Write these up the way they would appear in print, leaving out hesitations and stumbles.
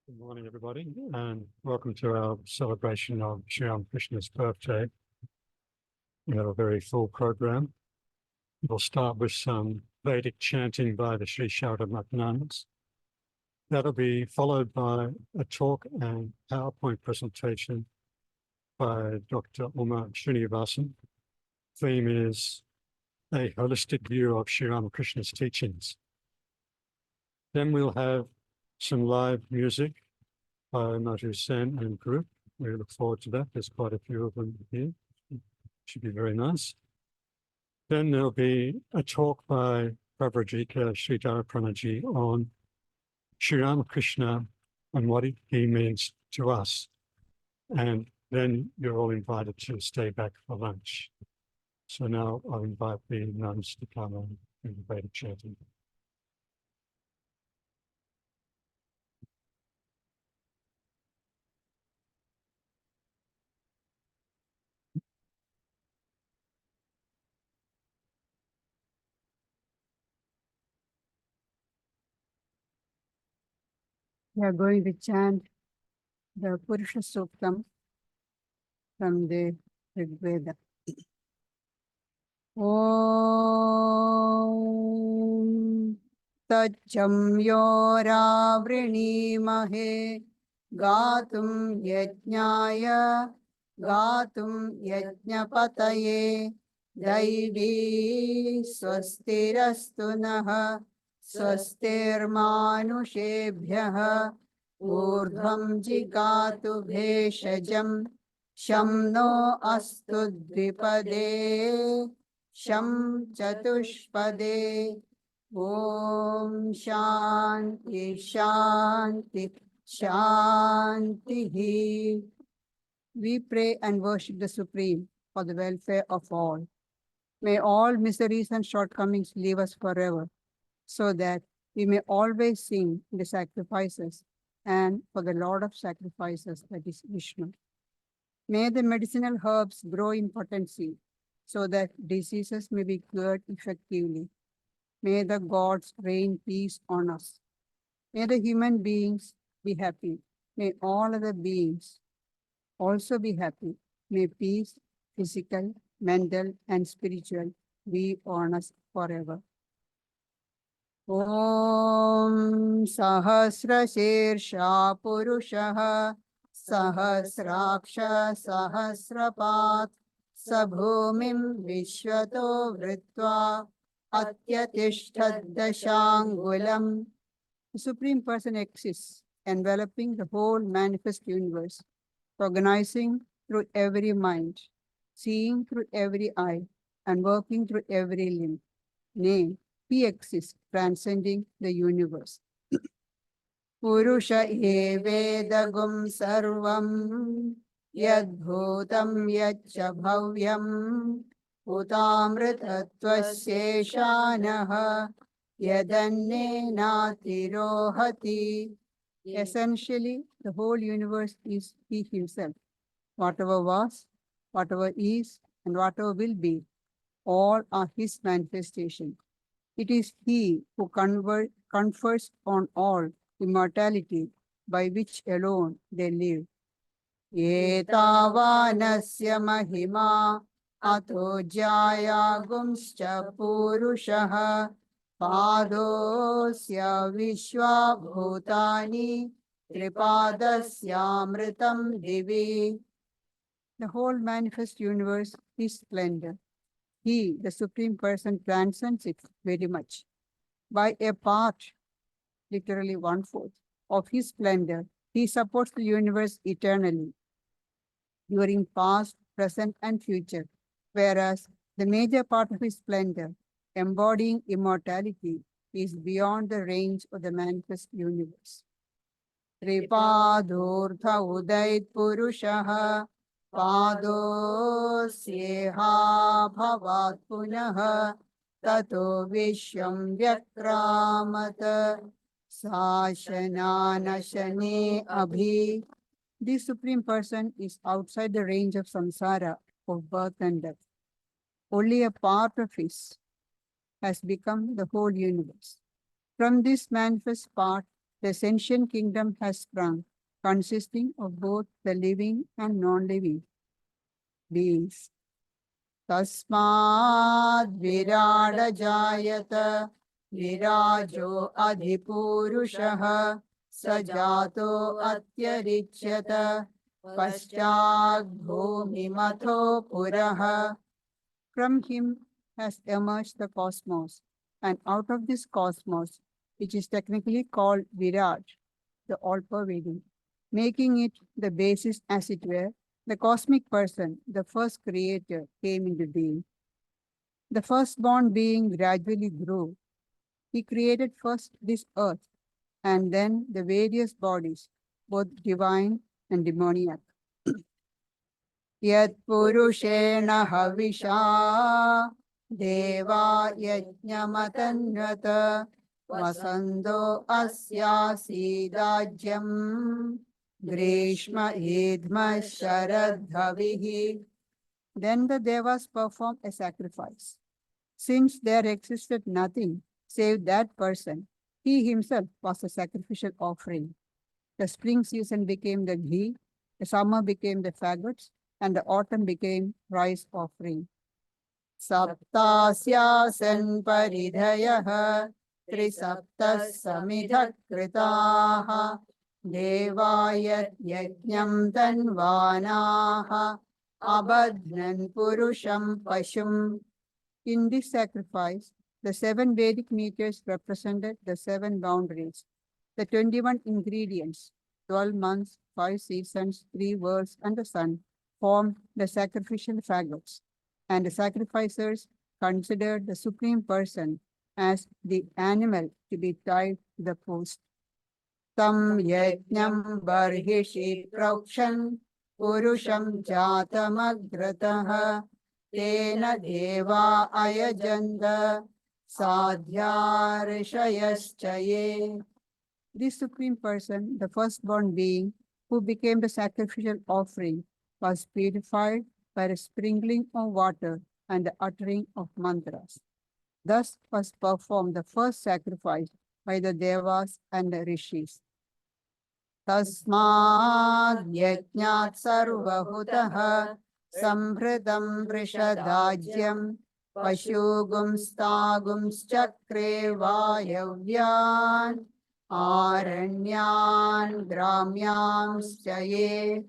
Good morning, everybody, and welcome to our celebration of Sri Ramakrishna's birthday. We have a very full program. We'll start with some Vedic chanting by the Sridharaprana Nuns. That'll be followed by a talk and PowerPoint presentation by Dr. Srinivasan. Theme is a holistic view of Sri Ramakrishna's teachings. Then we'll have some live music by Madhu Sen and group. We look forward to that. There's quite a few of them here. Should be very nice. Then there'll be a talk by Pravrajika Sridharaprana on Sri Ramakrishna and what he means to us. And then you're all invited to stay back for lunch. So now I'll invite the nuns to come and do the Vedic chanting. We are going to chant the Purusha Suktam from the Rig Veda. Om Tajamyora Vrinimahe Gatum Yajnaya Gatum Yajnapataye Daivi Swastirastunaha Swastirmanushabhyah Urdhvam Jigatu Bheshajam Sham no astu dvipade Sham chatushpade Om Shanti Shanti Shanti. We pray and worship the Supreme for the welfare of all. May all miseries and shortcomings leave us forever, so that we may always sing the sacrifices and for the Lord of sacrifices, that is Vishnu. May the medicinal herbs grow in potency, so that diseases may be cured effectively. May the gods rain peace on us. May the human beings be happy. May all other beings also be happy. May peace, physical, mental, and spiritual, be on us forever. Om Sahasra Shirsha Purushaha Sahasraksha Sahasrapat Sabhumim Vishwato Vritva Atyatishthadashangulam. The Supreme Person exists, enveloping the whole manifest universe, organizing through every mind, seeing through every eye, and working through every limb. Nay, he exists, transcending the universe. Purusha evedagum sarvam yadbhutam yaccha bhavyam utamritatvaseshanaha yadannenatirohati. Essentially, the whole universe is he himself. Whatever was, whatever is, and whatever will be, all are his manifestation. It is he who confers on all immortality, by which alone they live. Etavanasya mahima ato jayagumscha purushaha padosya vishwa bhutani tripadasya divi. The whole manifest universe is splendor. He, the Supreme Person, transcends it very much. By a part, literally 1/4, of his splendor, he supports the universe eternally, during past, present, and future, whereas the major part of his splendor, embodying immortality, is beyond the range of the manifest universe. Tripadurtha udait purushaha Padosyeha bhavat punaha tato vishwam vyakramata sashananashane abhi. This Supreme Person is outside the range of samsara, of birth and death. Only a part of his has become the whole universe. From this manifest part, the sentient kingdom has sprung, consisting of both the living and non-living beings. Tasmad virada jayata virajo adhipurushaha sajato atyarichyata paschad bhumimatho puraha. From him has emerged the cosmos, and out of this cosmos, which is technically called Virat, the all-pervading, making it the basis, as it were, the cosmic person, the first creator, came into being. The firstborn being gradually grew. He created first this earth, and then the various bodies, both divine and demoniac. Yat purushena havisha deva yajnamatanyata vasando asya sidajyam grishma idma sharadhavihi. Then the devas performed a sacrifice. Since there existed nothing save that person, he himself was a sacrificial offering. The spring season became the ghee, the summer became the faggots, and the autumn became rice offering. Saptasyasan paridhayaha trisaptas samidhat kritaha devayat yajnam tanvanaha abadnan purusham pashum. In this sacrifice, the 7 Vedic meters represented the 7 boundaries, the 21 ingredients, 12 months, 5 seasons, 3 worlds, and the sun formed the sacrificial faggots, and the sacrificers considered the Supreme Person as the animal to be tied to the post. Tam yajnam barhishi praukshan purusham jatamagratah tena deva ayajanda sadhyarishayaschaye. This Supreme Person, the firstborn being, who became the sacrificial offering, was purified by the sprinkling of water and the uttering of mantras. Thus was performed the first sacrifice by the Devas and the Rishis. Tasmad yajnat sarvahutaha samhritam vrishadajyam pashugumstagumschakre vayavyan aranyan gramyamschaye.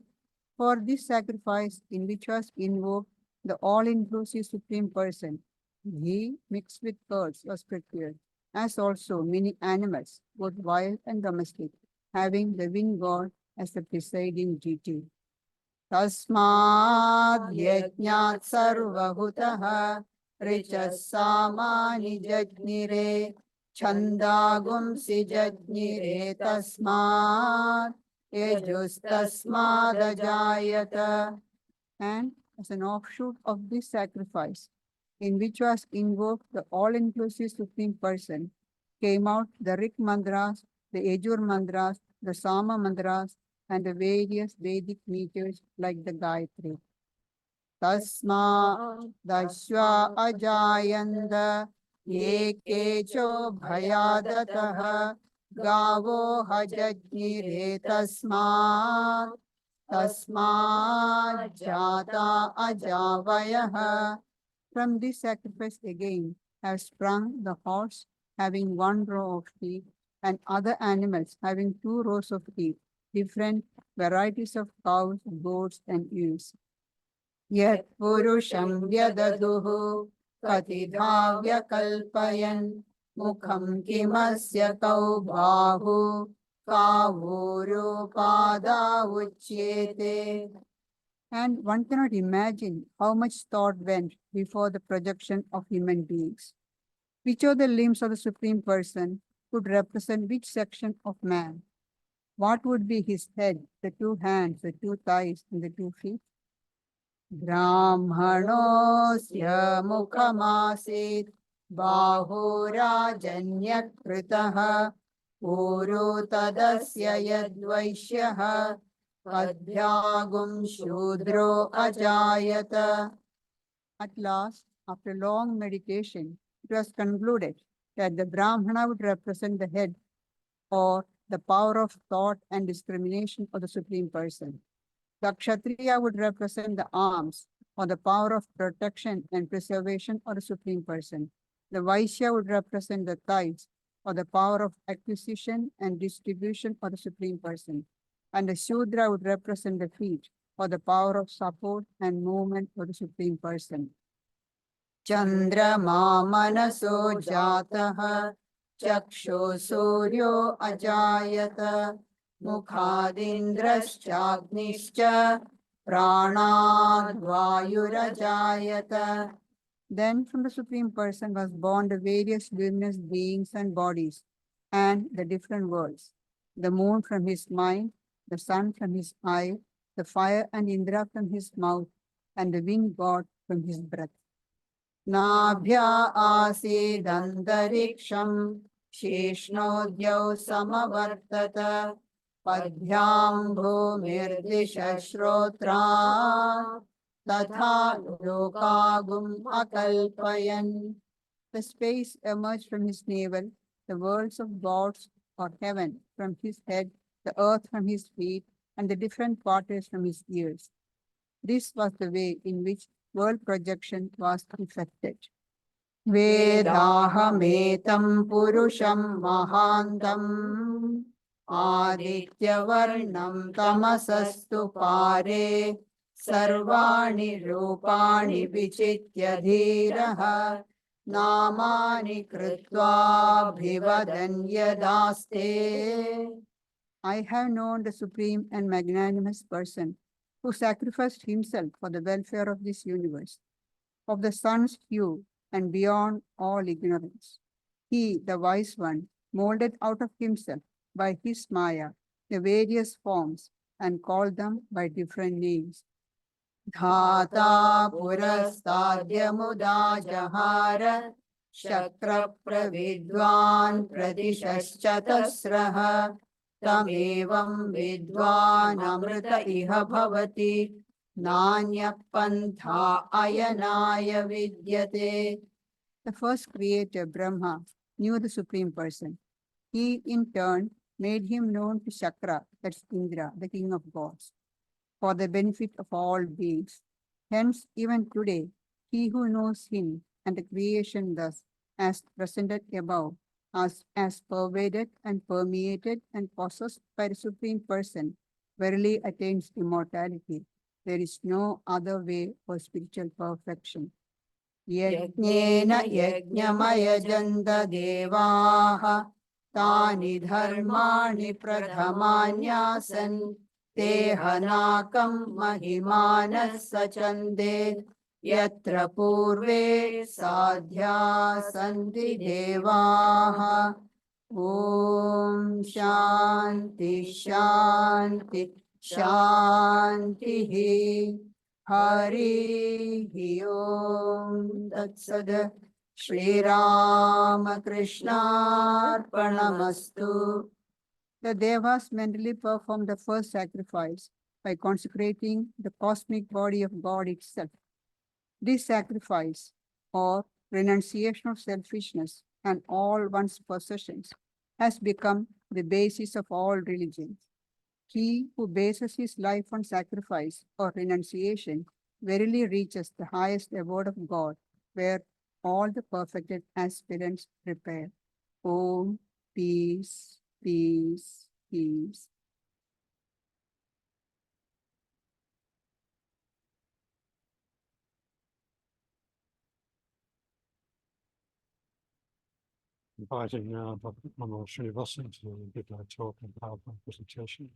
For this sacrifice, in which was invoked the all-inclusive Supreme Person, ghee mixed with curds was prepared, as also many animals, both wild and domestic, having the wind god as the presiding deity. Tasmad yajnat sarvahutaha richas samani jajnire chandagumsi jajnire tasmad yajustasmadajayata. And as an offshoot of this sacrifice, in which was invoked the all-inclusive Supreme Person, came out the Rik mantras, the Yajur mantras, the Sama mantras, and the various Vedic meters like the Gayatri. Tasma dashva ajayanda yekecho bhayadataha gavo hajajnire tasmat tasmat jata ajavayaha. From this sacrifice again have sprung the horse having 1 row of teeth and other animals having 2 rows of teeth, different varieties of cows, goats, and ewes. Yat purusham vyadaduhu katidha vyakalpayan mukham kimasya kau bahu kavuru pada uchyete. And one cannot imagine how much thought went before the projection of human beings. Which of the limbs of the Supreme Person would represent which section of man? What would be his head, the 2 hands, the 2 thighs, and the 2 feet? Brahmanosya mukhamasit bahurajanyakritah uru tadasya yadvaishyaha adhyagum shudro ajayata. At last, after long meditation, it was concluded that the Brahmana would represent the head or the power of thought and discrimination of the Supreme Person. The Kshatriya would represent the arms or the power of protection and preservation of the Supreme Person. The Vaishya would represent the thighs or the power of acquisition and distribution of the Supreme Person. And the Shudra would represent the feet or the power of support and movement of the Supreme Person. Chandrama manaso jataha chaksho suryo ajayata mukhadindraschagnischa pranadvayurajayata. Then from the Supreme Person was born the various luminous beings and bodies and the different worlds. The moon from his mind, the sun from his eye, the fire and Indra from his mouth, and the wind god from his breath. Nabhya asidantarikshamSheshnodhyau samavartata Padhyam bhumirdisha shrotra Tatha lokagum akalpayan. The space emerged from his navel, the worlds of gods or heaven from his head, the earth from his feet, and the different waters from his ears. This was the way in which world projection was effected. Vedahametam purusham mahantam adityavarnam tamasastu pare sarvani rupani vichitya dhiraha namani krutva bhivadanyadaste. I have known the supreme and magnanimous person who sacrificed himself for the welfare of this universe, of the sun's hue and beyond all ignorance. He, the wise one, molded out of himself by his Maya the various forms and called them by different names. Dhata purastadya muda jahara shakra pravidwan pradishaschatasraha tamevam vidwan amrita iha bhavati nanya pantha ayanaya vidyate. The first creator, Brahma, knew the Supreme Person. He, in turn, made him known to Shakra, that's Indra, the king of gods, for the benefit of all beings. Hence, even today, he who knows him and the creation thus, as presented above, as pervaded and permeated and possessed by the Supreme Person, verily attains immortality. There is no other way for spiritual perfection. Yajnena yajnamaya janda devaha tani dharmani pradhamanyasan tehanakam mahimanas sachande yatra purve sadhya santi devaha. Om Shanti Shanti Shanti. Hari Om Tatsad. Shri Ramakrishna Arpanamastu. The Devas mentally performed the first sacrifice by consecrating the cosmic body of God itself. This sacrifice, or renunciation of selfishness and all one's possessions, has become the basis of all religions. He who bases his life on sacrifice or renunciation verily reaches the highest abode of God, where all the perfected aspirants prepare. Om, peace, peace, peace. Inviting now Dr. Srinivasan to give a talk and PowerPoint presentation.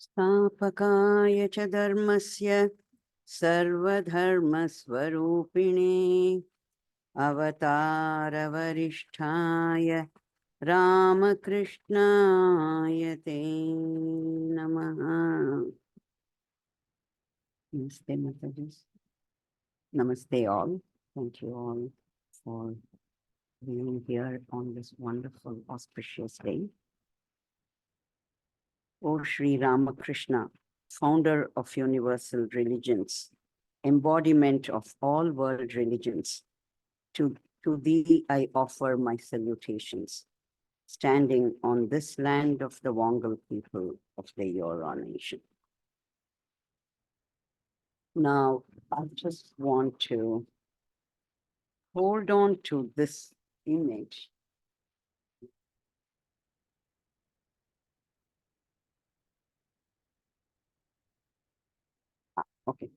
स्थापकाय च धर्मस्य सर्वधर्मस्वरूपिणे अवतारवरिष्ठाय रामकृष्णाय ते नमः. Namaste, Mataji. Namaste all. Thank you all for being here on this wonderful, auspicious day. O Sri Ramakrishna, founder of universal religions, embodiment of all world religions, to thee I offer my salutations, standing on this land of the Wongal people of the Eora nation. Now, I just want to hold on to this image. Okay.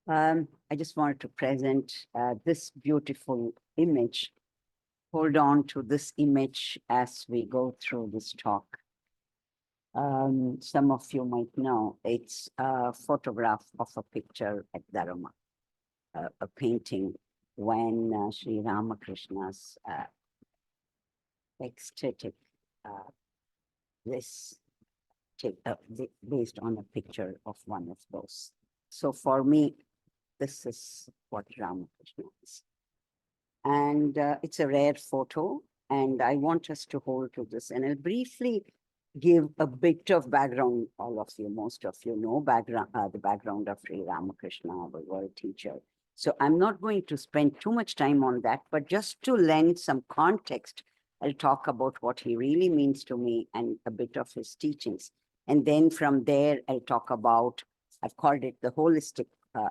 I just wanted to present this beautiful image. Hold on to this image as we go through this talk. Some of you might know it's a photograph of a picture at Dharma, a painting when Sri Ramakrishna's ecstatic bliss based on a picture of one of those. So for me, this is what Ramakrishna is. And it's a rare photo, and I want us to hold to this. And I'll briefly give a bit of background. All of you, most of you know the background of Sri Ramakrishna, our world teacher. So I'm not going to spend too much time on that, but just to lend some context, I'll talk about what he really means to me and a bit of his teachings. And then from there, I'll talk about, I've called it the holistic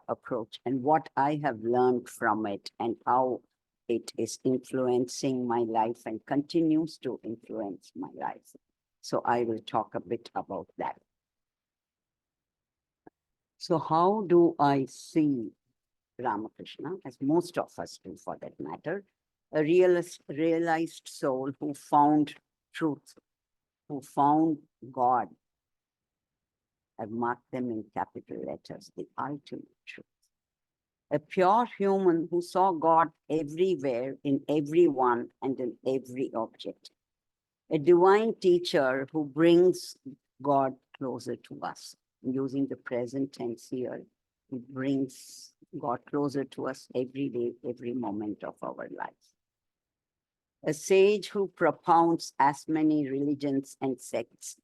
approach and what I have learned from it and how it is influencing my life and continues to influence my life. So I will talk a bit about that. So how do I see Ramakrishna, as most of us do for that matter, a realized soul who found truth, who found God? I've marked them in capital letters, the ultimate truth. A pure human who saw God everywhere, in everyone, and in every object. A divine teacher who brings God closer to us. Using the present tense here, he brings God closer to us every day, every moment of our life. A sage who propounds as many religions and sects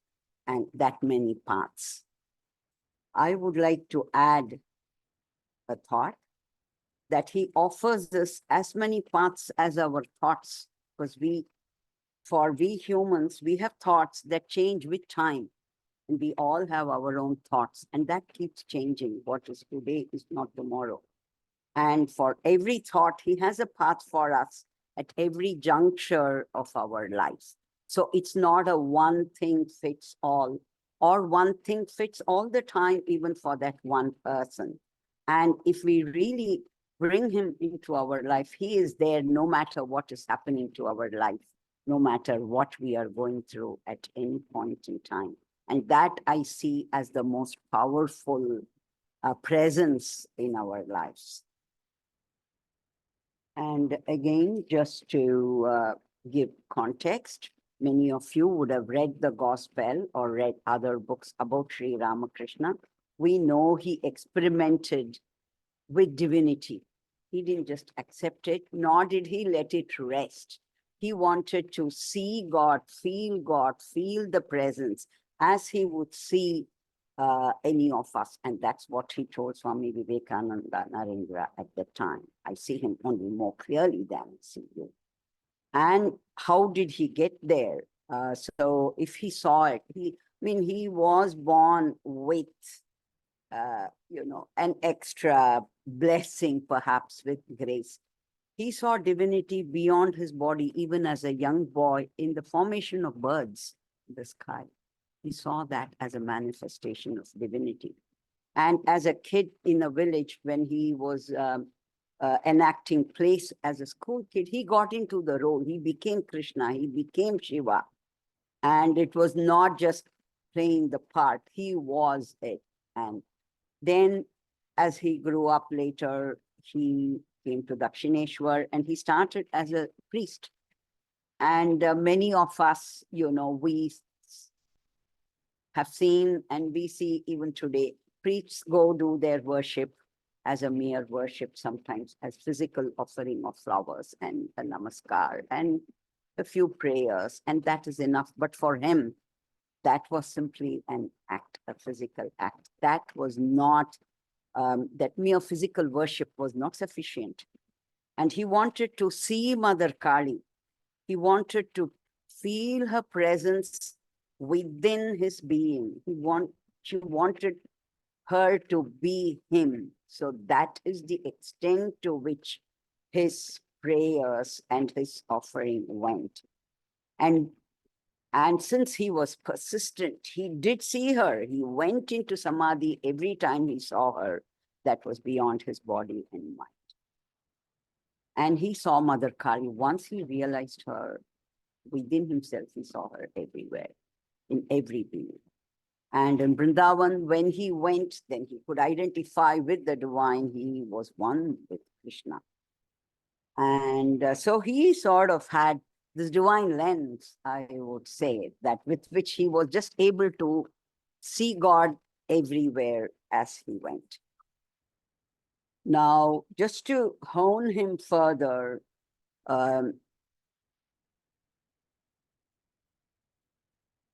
and that many paths. I would like to add a thought that he offers us as many paths as our thoughts, because we humans, we have thoughts that change with time, and we all have our own thoughts, and that keeps changing. What is today is not tomorrow. And for every thought, he has a path for us at every juncture of our lives. So it's not a one thing fits all, or one thing fits all the time, even for that one person. And if we really bring him into our life, he is there no matter what is happening to our life, no matter what we are going through at any point in time. And that I see as the most powerful presence in our lives. And again, just to give context, many of you would have read the Gospel or read other books about Sri Ramakrishna. We know he experimented with divinity. He didn't just accept it, nor did he let it rest. He wanted to see God, feel the presence as he would see any of us. And that's what he told Swami Vivekananda Narendra at the time. I see him only more clearly than I see you. And how did he get there? So if he saw it, he was born with an extra blessing, perhaps with grace. He saw divinity beyond his body, even as a young boy, in the formation of birds in the sky. He saw that as a manifestation of divinity. And as a kid in a village, when he was enacting plays as a school kid, he got into the role. He became Krishna, he became Shiva. And it was not just playing the part, he was it. And then as he grew up later, he came to Dakshineshwar and he started as a priest. And many of us, we have seen and we see even today, priests go do their worship as a mere worship, sometimes as physical offering of flowers and a namaskar and a few prayers, and that is enough. But for him, that was simply an act, a physical act. That was not, that mere physical worship was not sufficient. And he wanted to see Mother Kali. He wanted to feel her presence within his being. She wanted her to be him. So that is the extent to which his prayers and his offering went. And since he was persistent, he did see her. He went into samadhi every time he saw her. That was beyond his body and mind. And he saw Mother Kali. Once he realized her within himself, he saw her everywhere, in every being. And in Vrindavan, when he went, then he could identify with the divine. He was one with Krishna. And so he sort of had this divine lens, I would say, that with which he was just able to see God everywhere as he went. Now, just to hone him further, the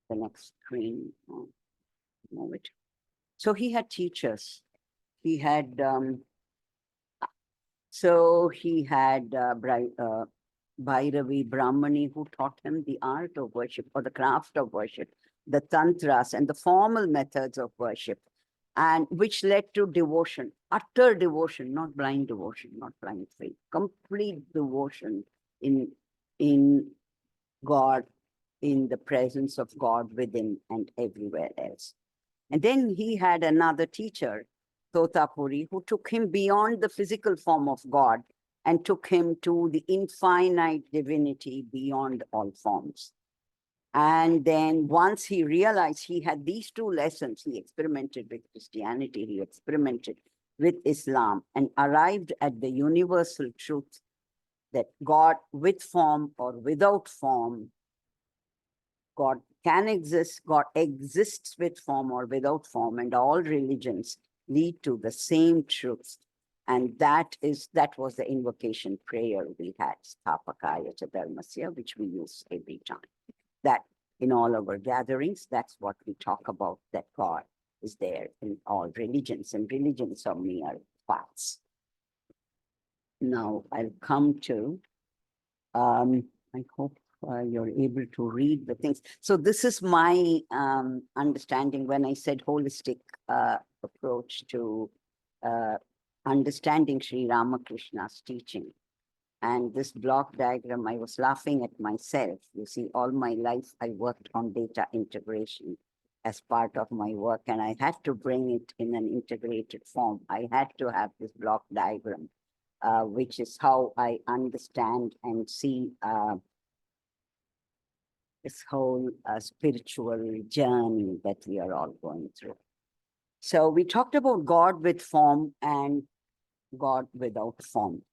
next screen, move it. So he had teachers. He had Bhairavi Brahmani, who taught him the art of worship or the craft of worship, the tantras and the formal methods of worship, and which led to devotion, utter devotion, not blind devotion, not blind faith, complete devotion in God, in the presence of God within and everywhere else. And then he had another teacher, Totapuri, who took him beyond the physical form of God and took him to the infinite divinity beyond all forms. And then once he realized he had these two lessons, he experimented with Christianity, he experimented with Islam, and arrived at the universal truth that God, with form or without form, God can exist, God exists with form or without form, and all religions lead to the same truth. And that was the invocation prayer we had, Sthapakaya cha Dharmasya, which we use every time. That in all our gatherings, that's what we talk about, that God is there in all religions, and religions are mere paths. Now I'll come to, I hope you're able to read the things. So this is my understanding when I said holistic approach to understanding Sri Ramakrishna's teaching. And this block diagram, I was laughing at myself. You see, all my life I worked on data integration as part of my work, and I had to bring it in an integrated form. I had to have this block diagram, which is how I understand and see this whole spiritual journey that we are all going through. So we talked about God with form and God without form.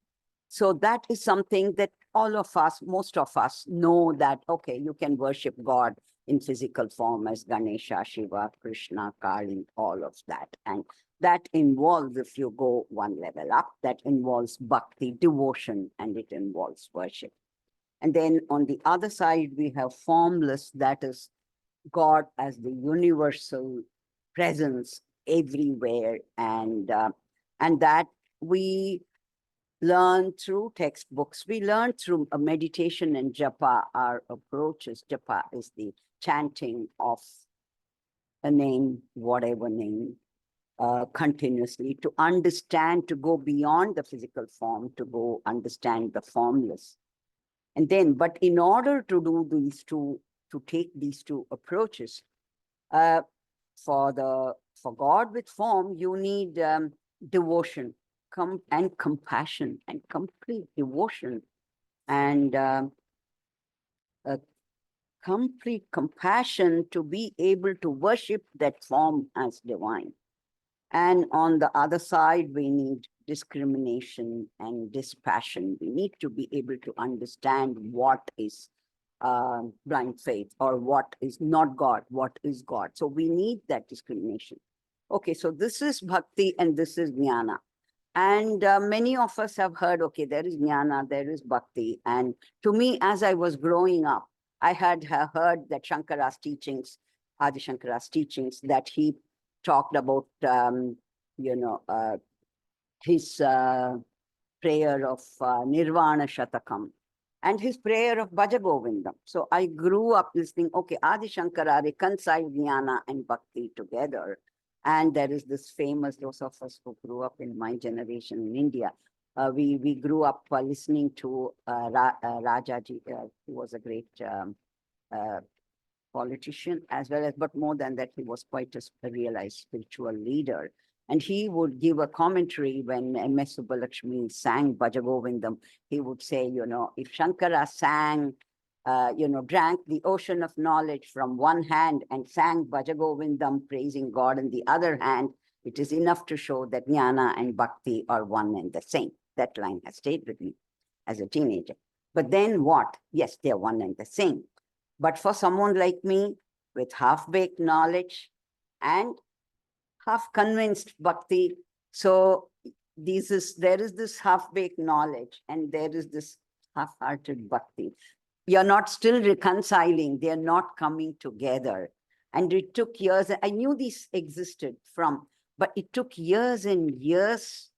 So that is something that all of us, most of us know that, okay, you can worship God in physical form as Ganesha, Shiva, Krishna, Kali, all of that. And that involves, if you go one level up, that involves bhakti, devotion, and it involves worship. And then on the other side, we have formless, that is God as the universal presence everywhere. And that we learn through textbooks. We learn through a meditation and japa. Our approach is japa is the chanting of a name, whatever name, continuously to understand, to go beyond the physical form, to go understand the formless. And then, but in order to do these two, to take these two approaches, for God with form, you need devotion and compassion and complete devotion and complete compassion to be able to worship that form as divine. And on the other side, we need discrimination and dispassion. We need to be able to understand what is blind faith or what is not God, what is God. So we need that discrimination. Okay, so this is bhakti and this is jnana. And many of us have heard, okay, there is jnana, there is bhakti. And to me, as I was growing up, I had heard that Shankara's teachings, Adi Shankara's teachings, that he talked about, his prayer of Nirvana Shatakam and his prayer of Bhaja Govindam. So I grew up listening, okay, Adi Shankara reconciled jnana and bhakti together. And there is this famous, those of us who grew up in my generation in India, we grew up listening to Rajaji, who was a great politician as well as, but more than that, he was quite a realized spiritual leader. And he would give a commentary when M.S. Subbulakshmi sang Bhaja Govindam. He would say, if Shankara sang, drank the ocean of knowledge from one hand and sang Bhaja Govindam, praising God in the other hand, it is enough to show that jnana and bhakti are one and the same. That line has stayed with me as a teenager. But then what? Yes, they're one and the same. But for someone like me with half-baked knowledge and half-convinced bhakti, so there is this half-baked knowledge and there is this half-hearted bhakti. You're not still reconciling, they're not coming together. And it took years, I knew these existed but it took years and years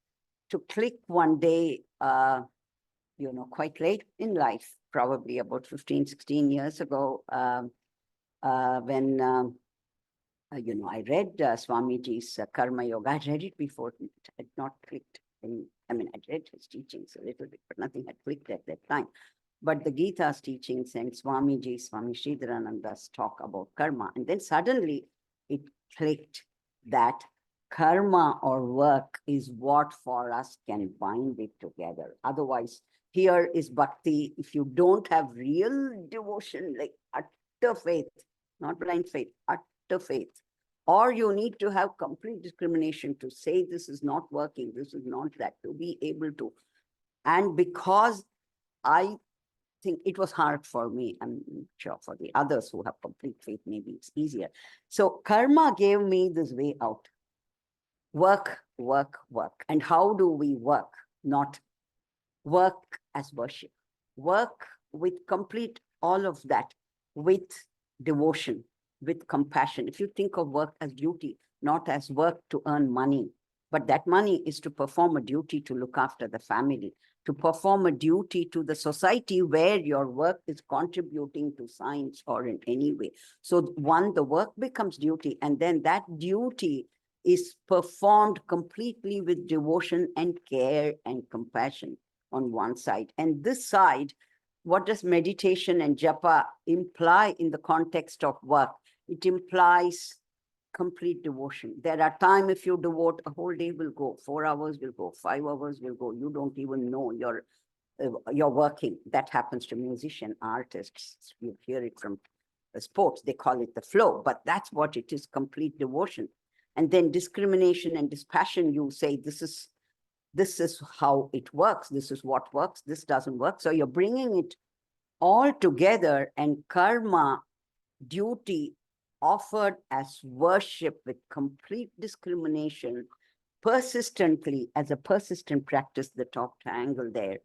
to click one day, quite late in life, probably about 15, 16 years ago, when, I read Swamiji's Karma Yoga. I read it before, it had not clicked. I read his teachings a little bit, but nothing had clicked at that time. But the Gita's teachings and Swami Sridharananda's talk about karma. And then suddenly it clicked that karma or work is what for us can bind it together. Otherwise, here is bhakti. If you don't have real devotion, like utter faith, not blind faith, utter faith, or you need to have complete discrimination to say this is not working, this is not that, to be able to. And because I think it was hard for me, I'm sure for the others who have complete faith, maybe it's easier. So karma gave me this way out. Work, work, work. And how do we work? Not work as worship. Work with complete all of that, with devotion, with compassion. If you think of work as duty, not as work to earn money, but that money is to perform a duty to look after the family, to perform a duty to the society where your work is contributing to science or in any way. So the work becomes duty, and then that duty is performed completely with devotion and care and compassion on one side. And this side, what does meditation and japa imply in the context of work? It implies complete devotion. There are times if you devote, a whole day will go, 4 hours will go, 5 hours will go. You don't even know you're working. That happens to musician, artists. You hear it from the sports. They call it the flow, but that's what it is, complete devotion. And then discrimination and dispassion, you say, this is how it works. This is what works. This doesn't work. So you're bringing it all together, and karma, duty, offered as worship with complete discrimination, persistently, as a persistent practice, the top triangle there,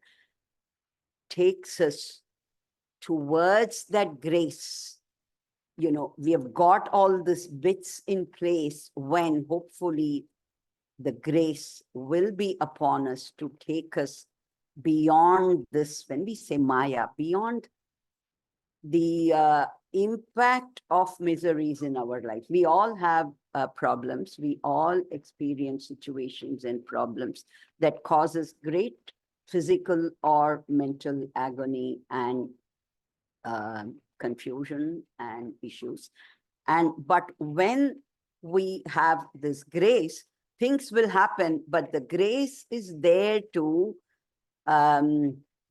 takes us towards that grace. We have got all these bits in place when hopefully the grace will be upon us to take us beyond this, when we say Maya, beyond the impact of miseries in our life. We all have problems. We all experience situations and problems that causes great physical or mental agony and confusion and issues. But when we have this grace, things will happen, but the grace is there to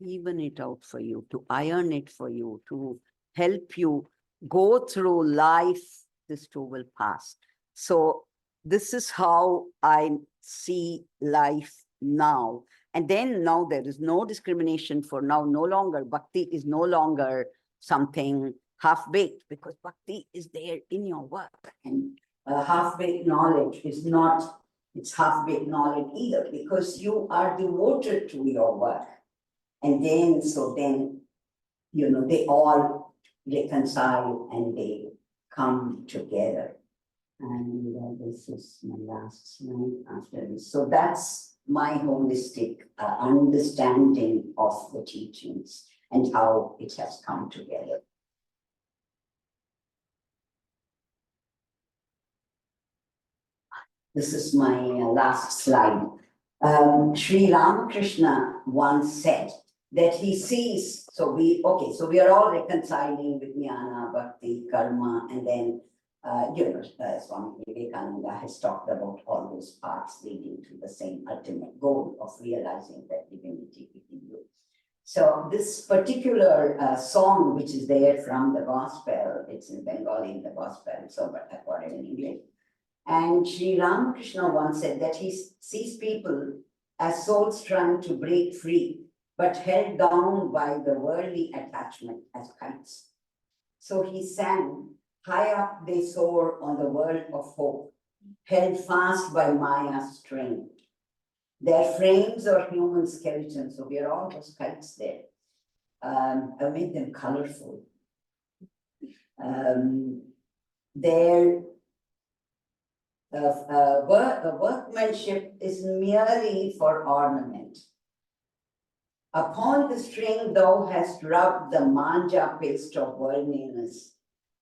even it out for you, to iron it for you, to help you go through life, this too will pass. So this is how I see life now. And then now there is no discrimination for now, no longer, bhakti is no longer something half-baked, because bhakti is there in your work. And half-baked knowledge is not, it's half-baked knowledge either, because you are devoted to your work. And then, so then, you know, they all reconcile and they come together. And this is my last slide after this. So that's my holistic understanding of the teachings and how it has come together. This is my last slide. Sri Ramakrishna once said that he sees, so we are all reconciling with jnana, bhakti, karma, and then, Swami Vivekananda has talked about all those paths leading to the same ultimate goal of realizing that divinity within you. So this particular song, which is there from the gospel, it's in Bengali in the gospel, so but I've got it in English. And Sri Ramakrishna once said that he sees people as souls trying to break free, but held down by the worldly attachment as kites. So he sang, high up they soar on the world of hope, held fast by Maya's string. Their frames are human skeletons, so we are all those kites there. I made them colorful. Their workmanship is merely for ornament. Upon the string thou hast rubbed the manja paste of worldliness,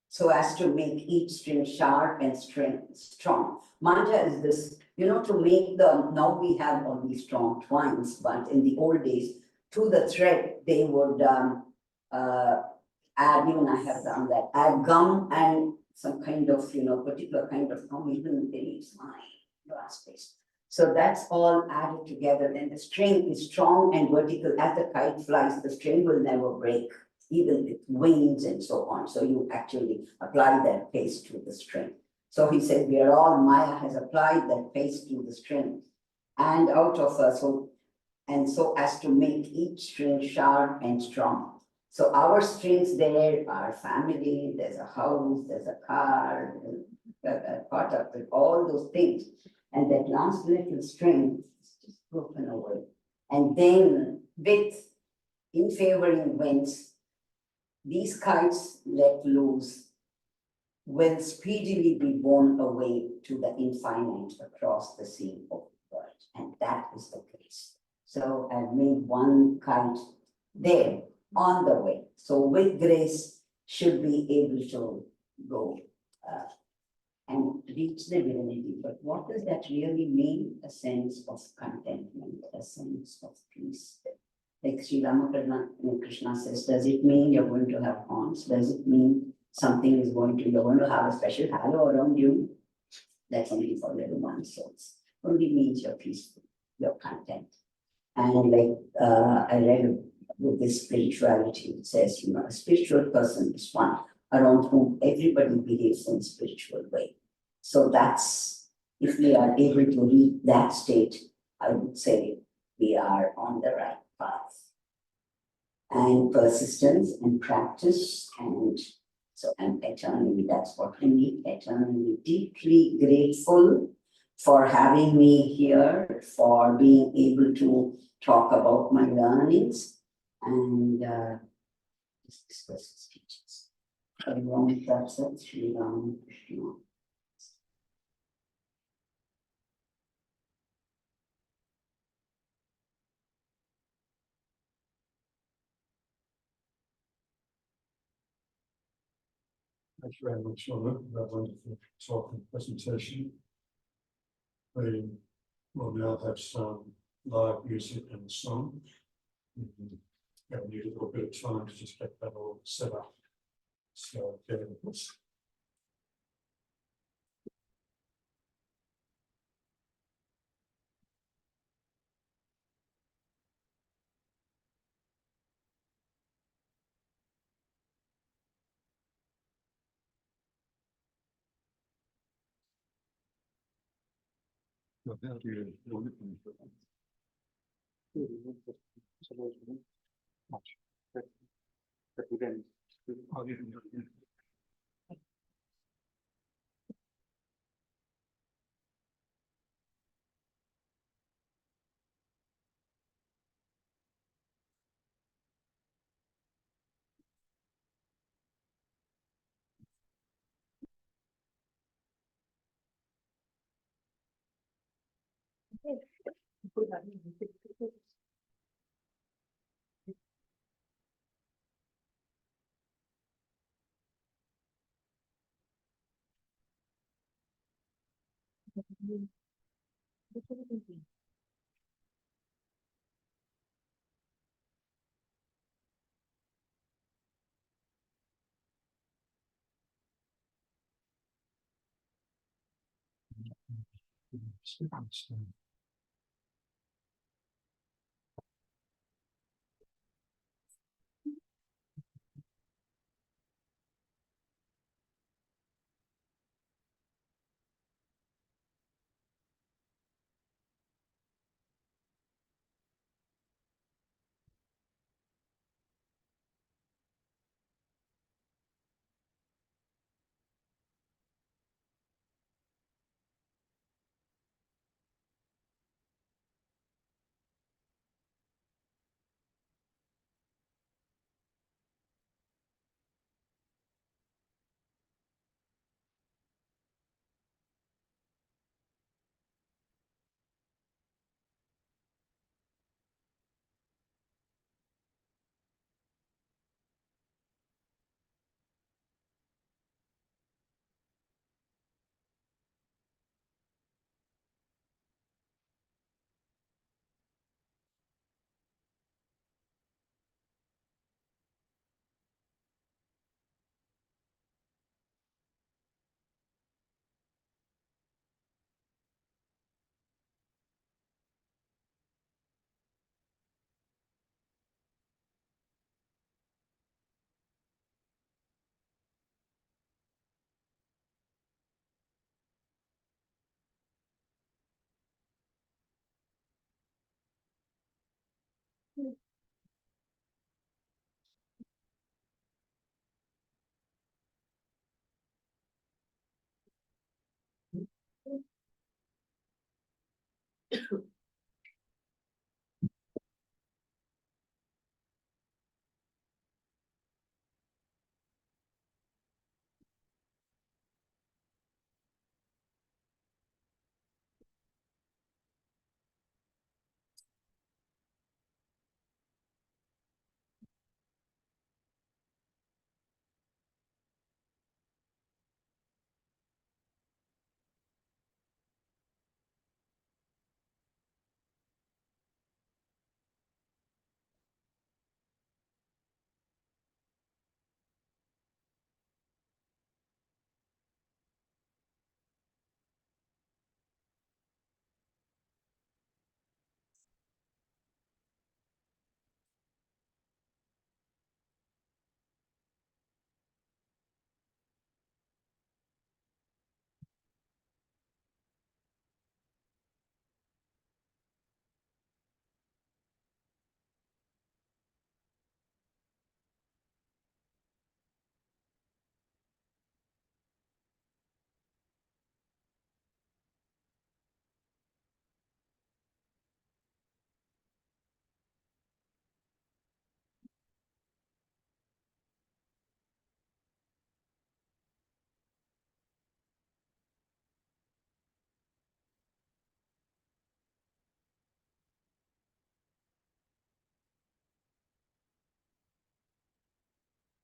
so as to make each string sharp and strong. Manja is this, to make now we have all these strong twines, but in the old days, to the thread, they would add, even I have done that, add gum and some kind of, particular kind of gum, even it's my glass paste. So that's all added together. Then the string is strong and vertical. As the kite flies, the string will never break, even with wings and so on. So you actually apply that paste to the string. So he said, we are all, Maya has applied that paste to the string. And out of so as to make each string sharp and strong. So our strings there are family, there's a house, there's a car, part of it, all those things. And that last little string is just broken away. And then with in favoring winds, these kites let loose will speedily be borne away to the infinite across the sea of the world. And that is the case. So I've made one kite there on the way. So with grace should be able to go and reach the divinity. But what does that really mean? A sense of contentment, a sense of peace. Like Sri Ramakrishna says, does it mean you're going to have horns? Does it mean something is you're going to have a special halo around you? That's only for little one's souls. Only means you're peaceful, you're content. And like I read with this spirituality, it says, a spiritual person is one around whom everybody behaves in a spiritual way. So that's, if we are able to reach that state, I would say we are on the right path. And persistence and practice, and so and eternally, that's what we need, eternally deeply grateful for having me here, for being able to talk about my learnings and discuss his teachings. Everyone, that's it, Sri Ramakrishna. Thank you very much, Laura, for that wonderful talk and presentation. We will now have some live music and song. We need a little bit of time to just get that all set up. So, bear with us.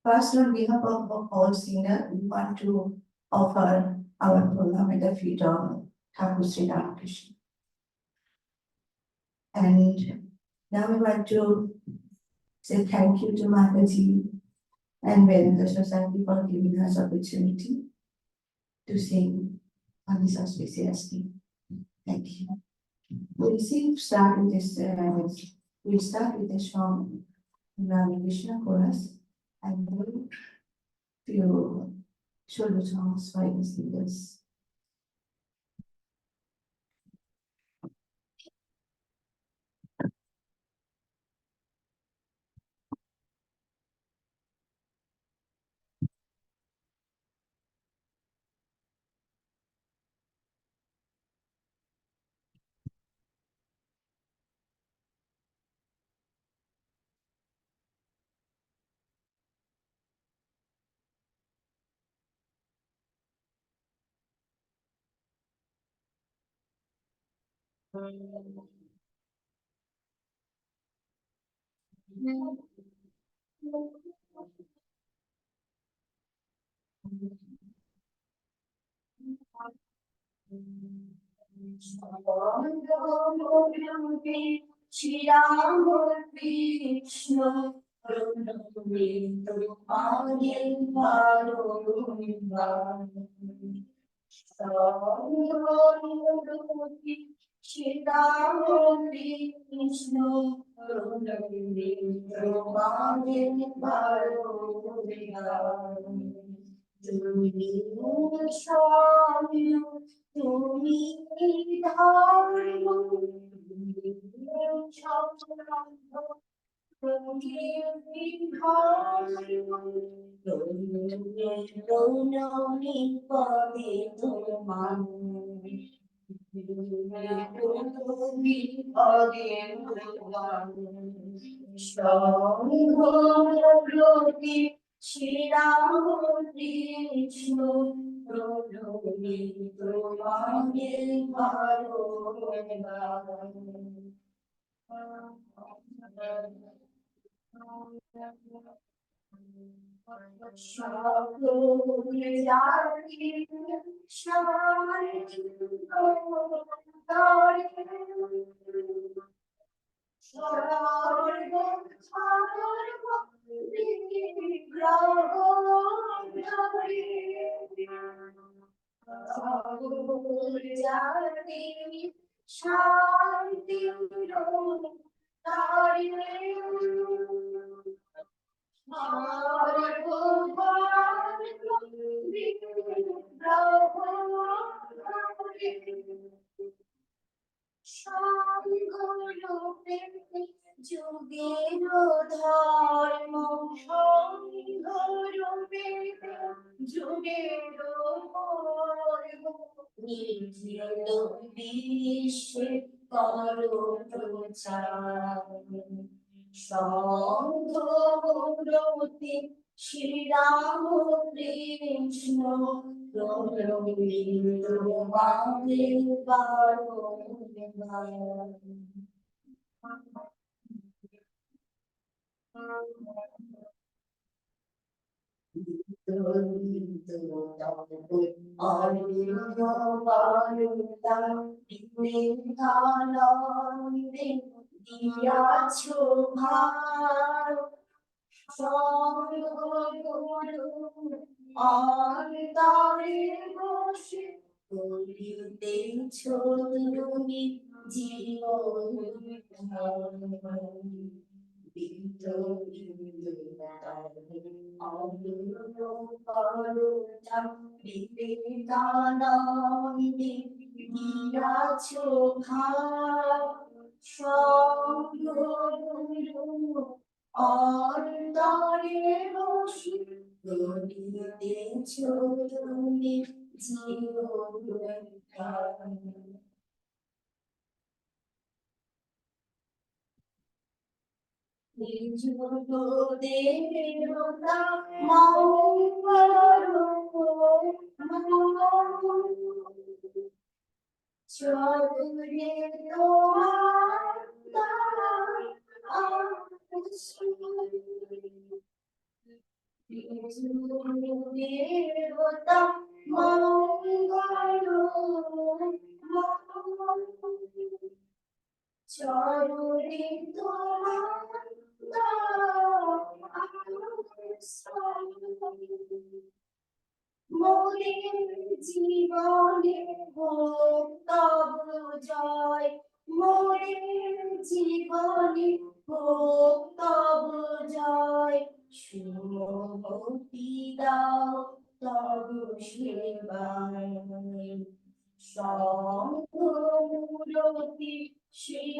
First, on behalf of all senior, we want to offer our program at the feet of Thakur Srinivasan. And now we want to say thank you to Mataji and Vedanta Society for giving us opportunity to sing on this auspicious day. Thank you. We'll start with this, we'll start with the song Ramakrishna chorus and then few shoulder songs by the singers. Shri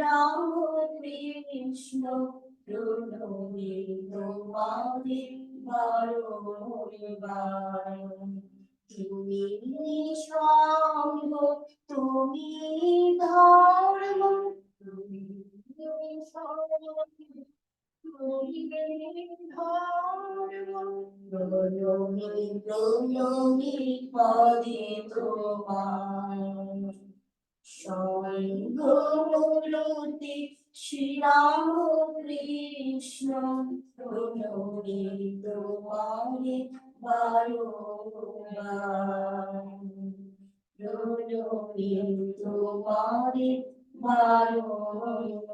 Ramakrishna, সঙ্গমূলতে Sri Ramakrishna প্রণমি তোমারে বারবার, প্রণমি তোমারে বারবার।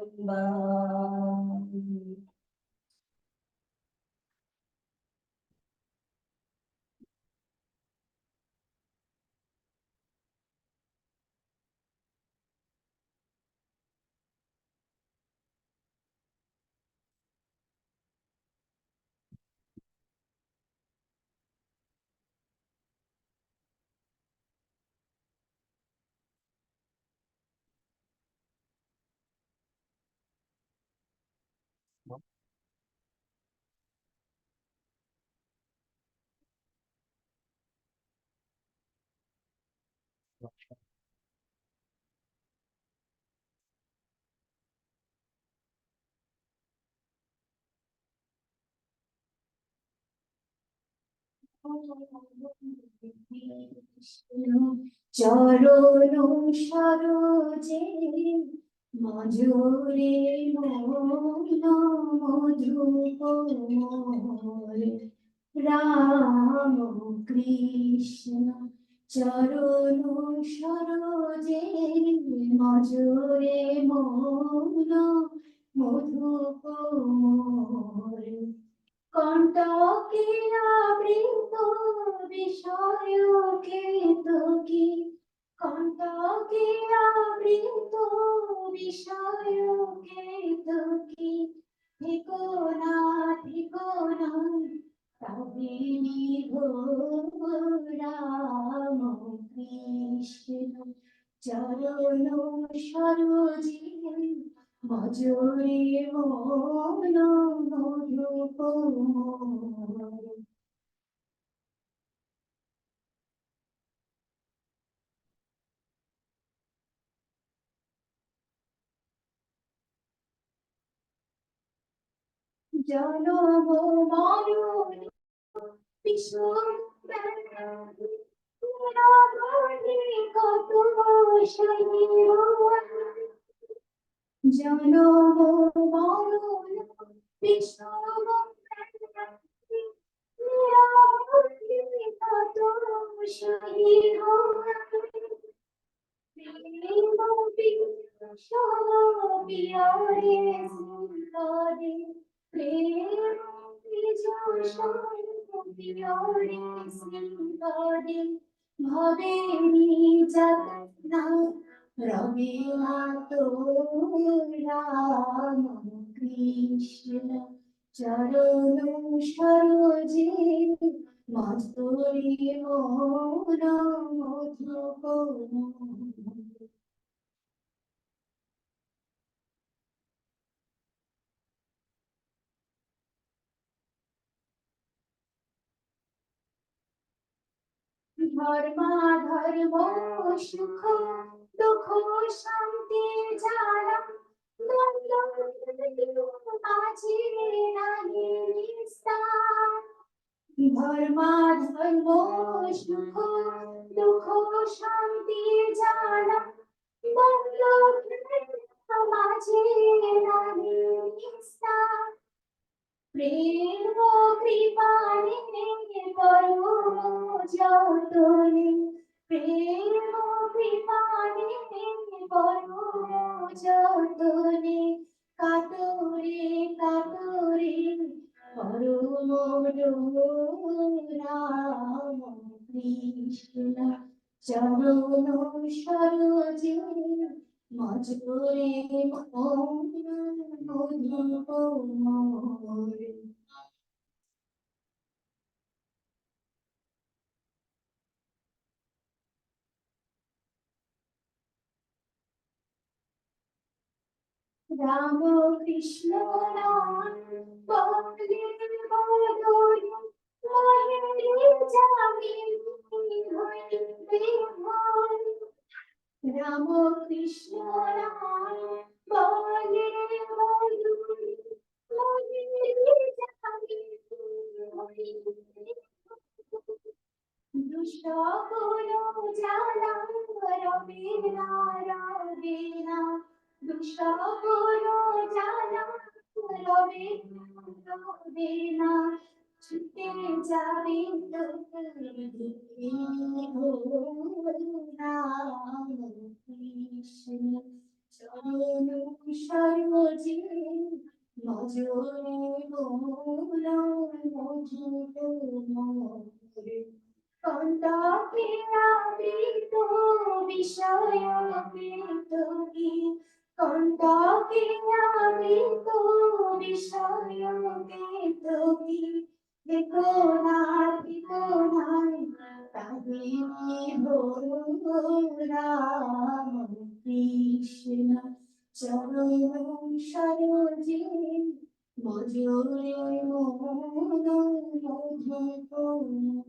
চরণ সরোজে মজুরে মৌন মধুপ রাম কৃষ্ণ, চরণ সরোজে মজুরে মৌন মধুপ কণ্টকে আবৃত বিষয় কেতকী, কণ্টকে আবৃত বিষয় কেতকী, ঠিকনা ঠিকনা কাহিনী রাম কৃষ্ণ, চরণ সরোজে মজুরে মৌন মধুপ জনম মরণ বিষম কত জনম মরণ বিষম কত বিয়ারে সিংহদে প্রেম বিয়ারে সিংহদে ভবে নিজাত না রবে মাতো রাম কৃষ্ণ, চরণ সরোজে মধুরে মৌন মধুপ ধর্মা ধর্ম সুখ দুঃখ শান্তি জানা মাঝে নাহি নিস্তার, ধর্মা ধর্ম সুখ দুঃখ শান্তি জানা মাঝে নাহি নিস্তার, প্রেম কৃপানে পরম যতনে, প্রেম কৃপানে পরম যতনে, কাতরে কাতরে পরম রাম কৃষ্ণ, চরণ সরোজে মজুরে মৌন মধুপ রাম কৃষ্ণ নাম বলে বদরি মহেরে জামি হইতে ভয়, রাম কৃষ্ণ নাম বলে বদরি মহেরে জামি হইতে দুষ্ট কোন জ্বালা Rabina, Dusha Guru Jana, Rabina, Chute Javi Krishna, Chanu Sharoji, Majore Gora, Mojito Kontakina Vito, Vishaya Vitoki, Kontakina Vito, Vishaya Vitoki, Vikona, Tahini Bhora, Krishna, Charanam Sharoji, Majore Mono, Mojito.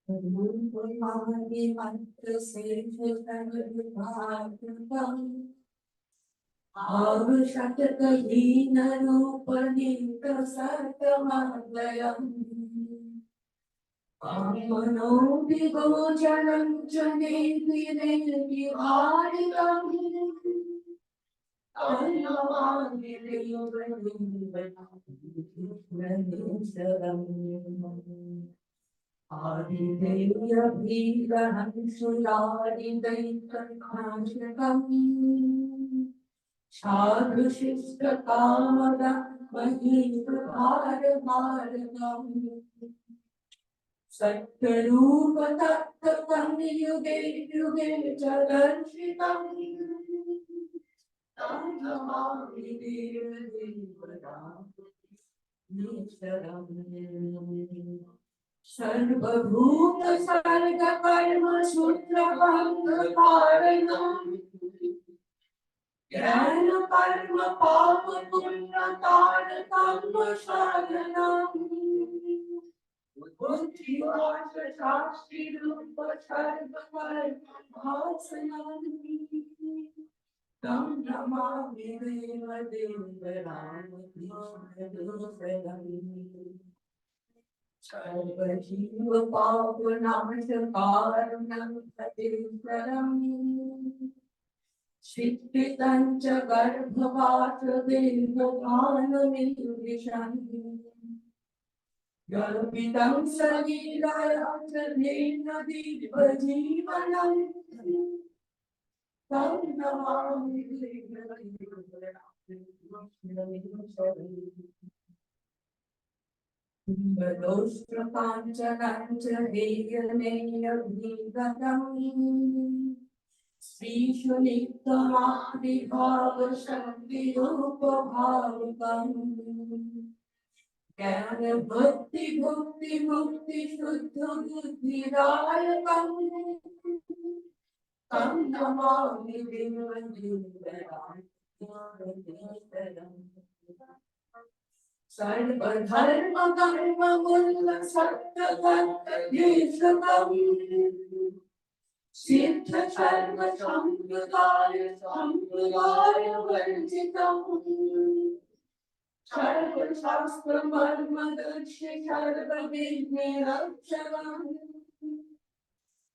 Mahadi mantra se Avu Shataka Hina Rupanita Sartamadayam Amano Vigo Janam Jane Vine Viharitam Annamani Devaram Adideya Bhira Hansulari Daikanashakam Shadrushishta Kamada Mahitra Bhara Bharakam Sattvarupa Tattvam Yuge Yuge Jadarshikam Annamani Devaram Nishtaram Sarvabhuta Sarga Karma Sutra Bhanga Karanam Jnana Karma Papa Punya Tarakam Sharanam Buddhi Vasha Shastri Rupa Sarva Karma Bhasanam Tam Namami Deva Deva Rama Krishna Devaram Sarvajiva Pavanam Karanam Patisaram Shikritancha Garbhavata Devadanam Indrishan Garbitam Sariraya Jalena Divajivanam Tam Namami Deva Deva Kanchanam Heyaneya Vigatam Srishu Niktamadi Bhava Shakti Rupa Bhavatam Jnana Bhakti Bhakti Mukti Shuddha Buddhi Rayakam Tam Namami Devandivaram Sarva Dharma Dharma Mulla Sattva Dharma Yeshakam Siddha Sarva Sampradaya Sampradaya Varjitam Sarva Shastra Marma Darsha Sarva Vidya Raksharam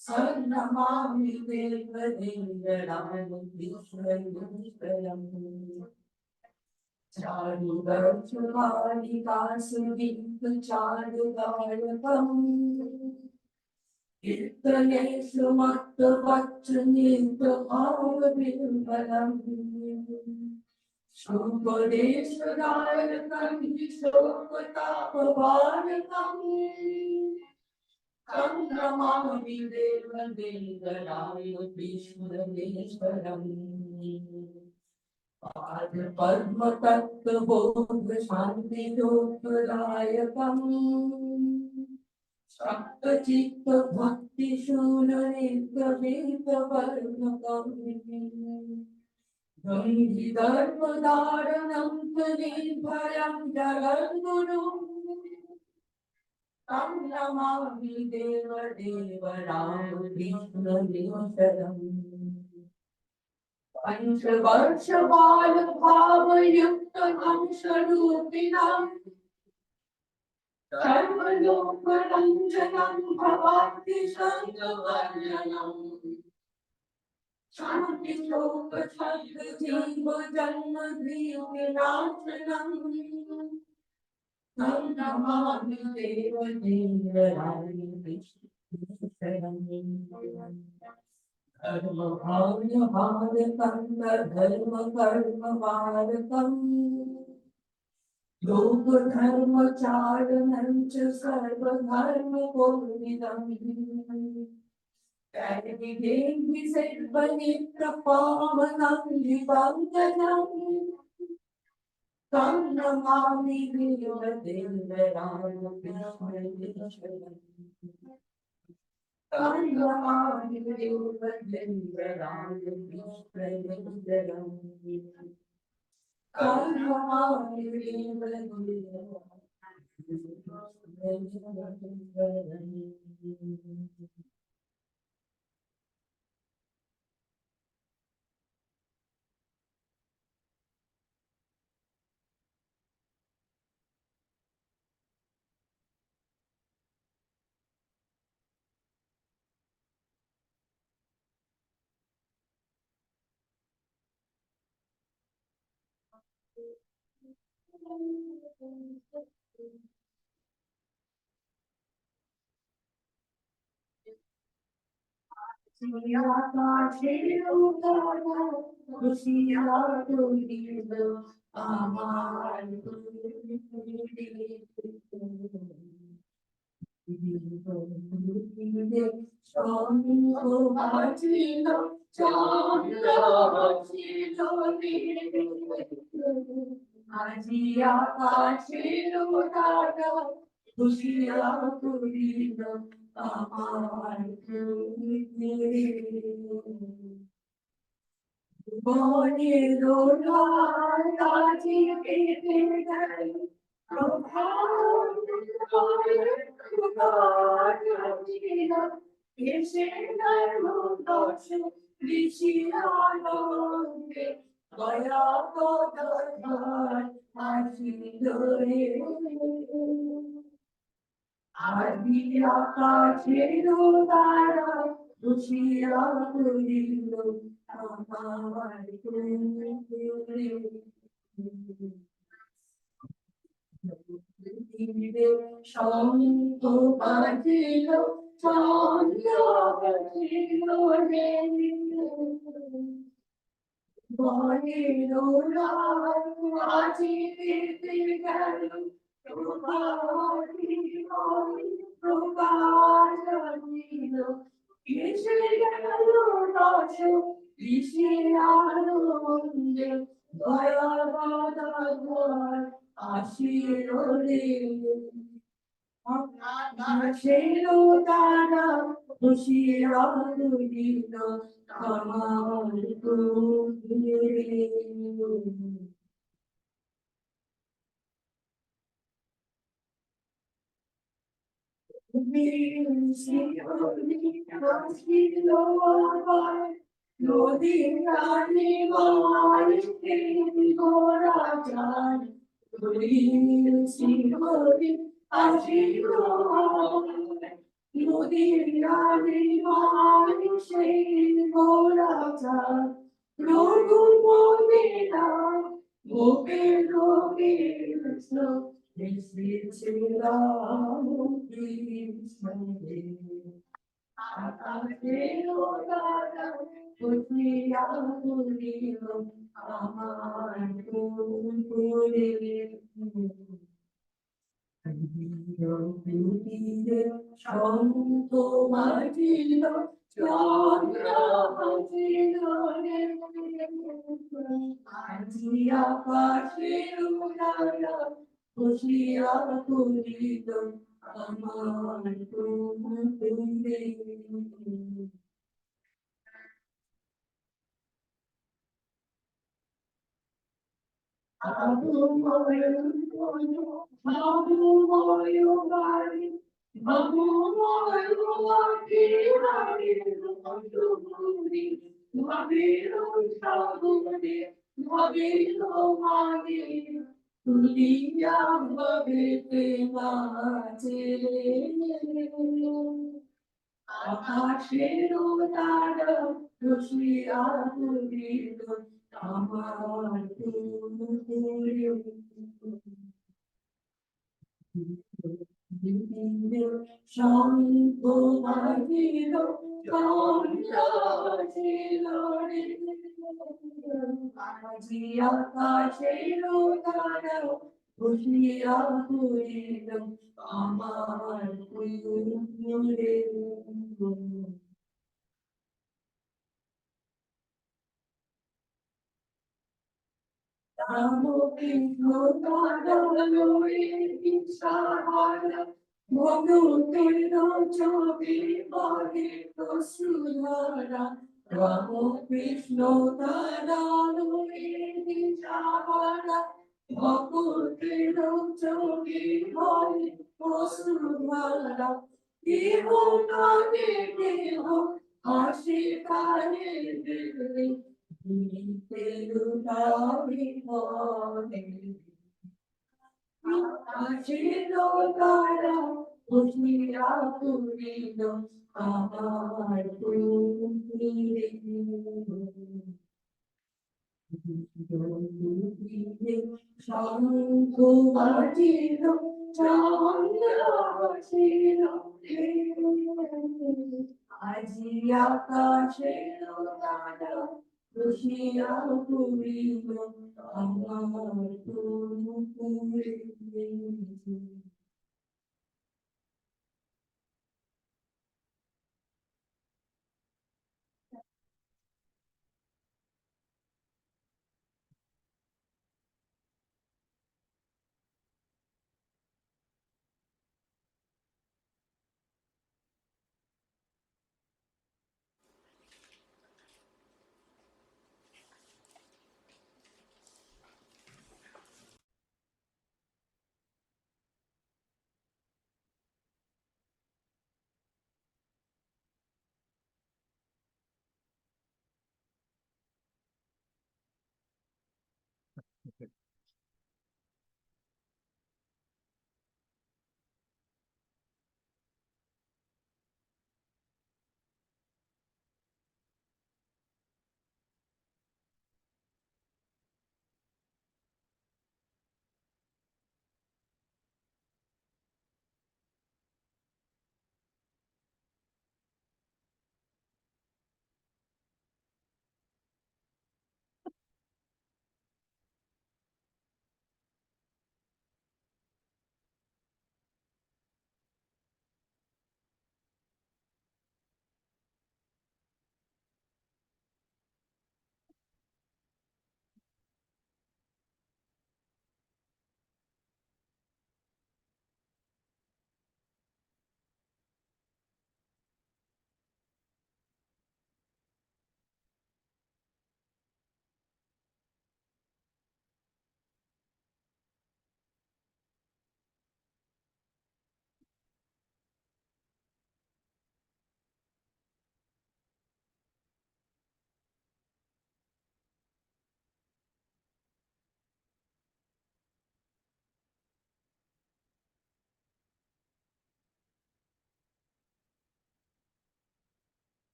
Sarnamami Deva Dingaram Vishwaruparam Charu Varchuvali Vasudita Charu Varakam Kirtaneshu Matta Vachanita Bhavavivaram Shubhodeshwarayakam Vishwapatapavarakam Tam Namami Deva Dingaraya Vishwaruparam Padma Tattva Bodha Shanti Dopayakam Shakta Chitta Bhakti Shuna Nitya Vita Varmakam Gandhi Dharma Dharanam Pradibhayam Jagadgurum Tam Namami Deva Deva Ram Vishnu Vishwaram Panchavarshabala Bhava Yukta Amsharupinam Sarvalokaranjanam Bhavati Sangavarnanam Shanti Sloka Chakra Jiva Janma Dvivinatranam Nam Namami Deva Deva Rani Vishnu Dharma Bhavya Bhavatam Dharma Karma Bhavatam Yoga Dharma Charanam Cha Sarva Dharma Purnidam Devi Devi Sarvanitra Pavanam Divanganam Tam Namami Deva Deva Rama Vishnu Tam Namami Deva Deva Rama Vishnu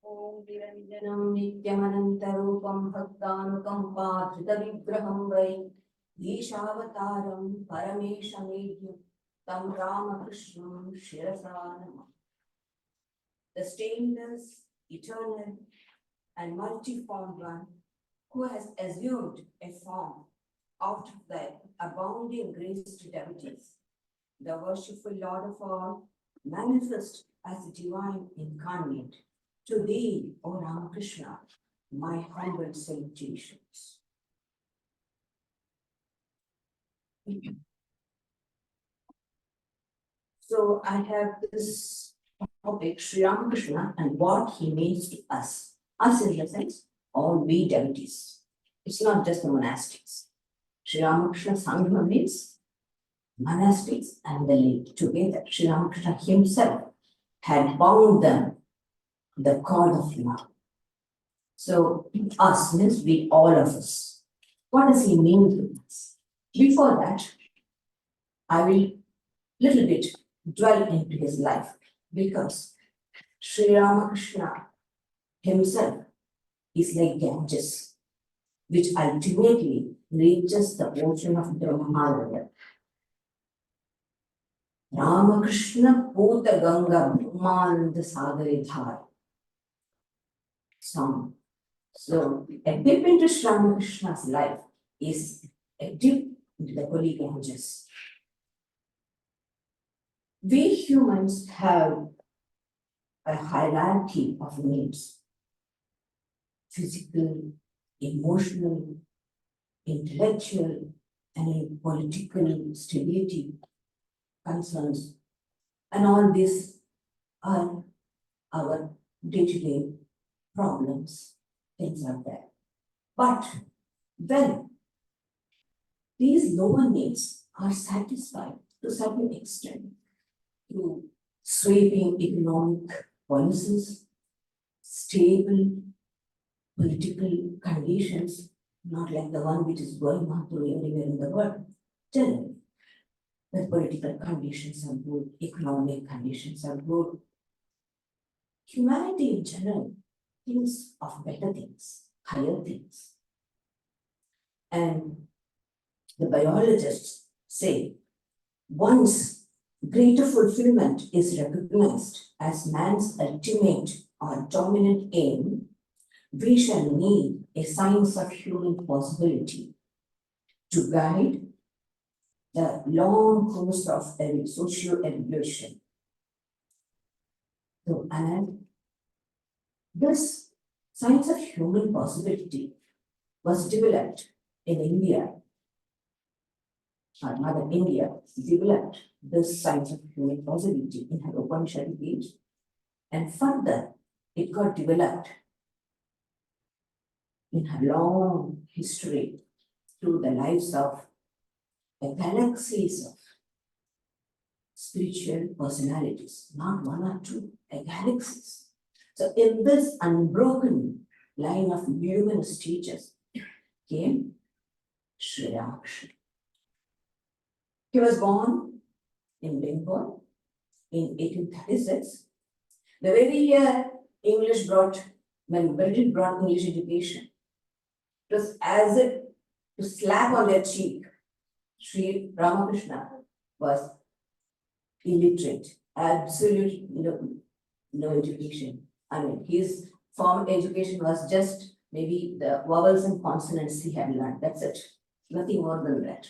ॐ निरञ्जनं नित्यमनन्तरूपं भक्तानुकम्पाधृतविग्रहं वै ईशावतारं परमेशमेघ्यं तं रामकृष्णं शिरसा नमः. The stainless, eternal, and multiform one who has assumed a form out of the abounding grace to devotees, the worshipful Lord of all, manifest as the divine incarnate. To thee, O Ramakrishna, my humble salutations. So I have this topic, Sri Ramakrishna and what he means to us. Us in the sense, all we devotees. It's not just the monastics. Sri Ramakrishna Sangha means monastics and the lay together. Sri Ramakrishna himself had bound them the cord of love. So us means we, all of us. What does he mean to us? Before that, I will little bit dwell into his life because Sri Ramakrishna himself is like Ganges, which ultimately reaches the ocean of Brahmananda. Ramakrishna Puta Ganga Brahmananda Sagaridhar. Song. So a dip into Sri Ramakrishna's life is a dip into the holy Ganges. We humans have a hierarchy of needs: physical, emotional, intellectual, and political stability concerns. And all these are our day-to-day problems, things like that. But when these lower needs are satisfied to a certain extent through sweeping economic policies, stable political conditions, not like the one which is going on through everywhere in the world, generally, the political conditions are good, economic conditions are good. Humanity in general thinks of better things, higher things. And the biologists say once greater fulfillment is recognized as man's ultimate or dominant aim, we shall need a science of human possibility to guide the long course of socio-evolution. So, and this science of human possibility was developed in India. Our mother India developed this science of human possibility in her Upanishadic age, and further it got developed in her long history through the lives of galaxies of spiritual personalities, not one or two, galaxies. So in this unbroken line of luminous teachers came Sri Ramakrishna. He was born in Bengal in 1836. The very year when Britain brought English education, it was as if to slap on their cheek. Sri Ramakrishna was illiterate, absolutely no education. I mean, his formal education was just maybe the vowels and consonants he had learned. That's it, nothing more than that.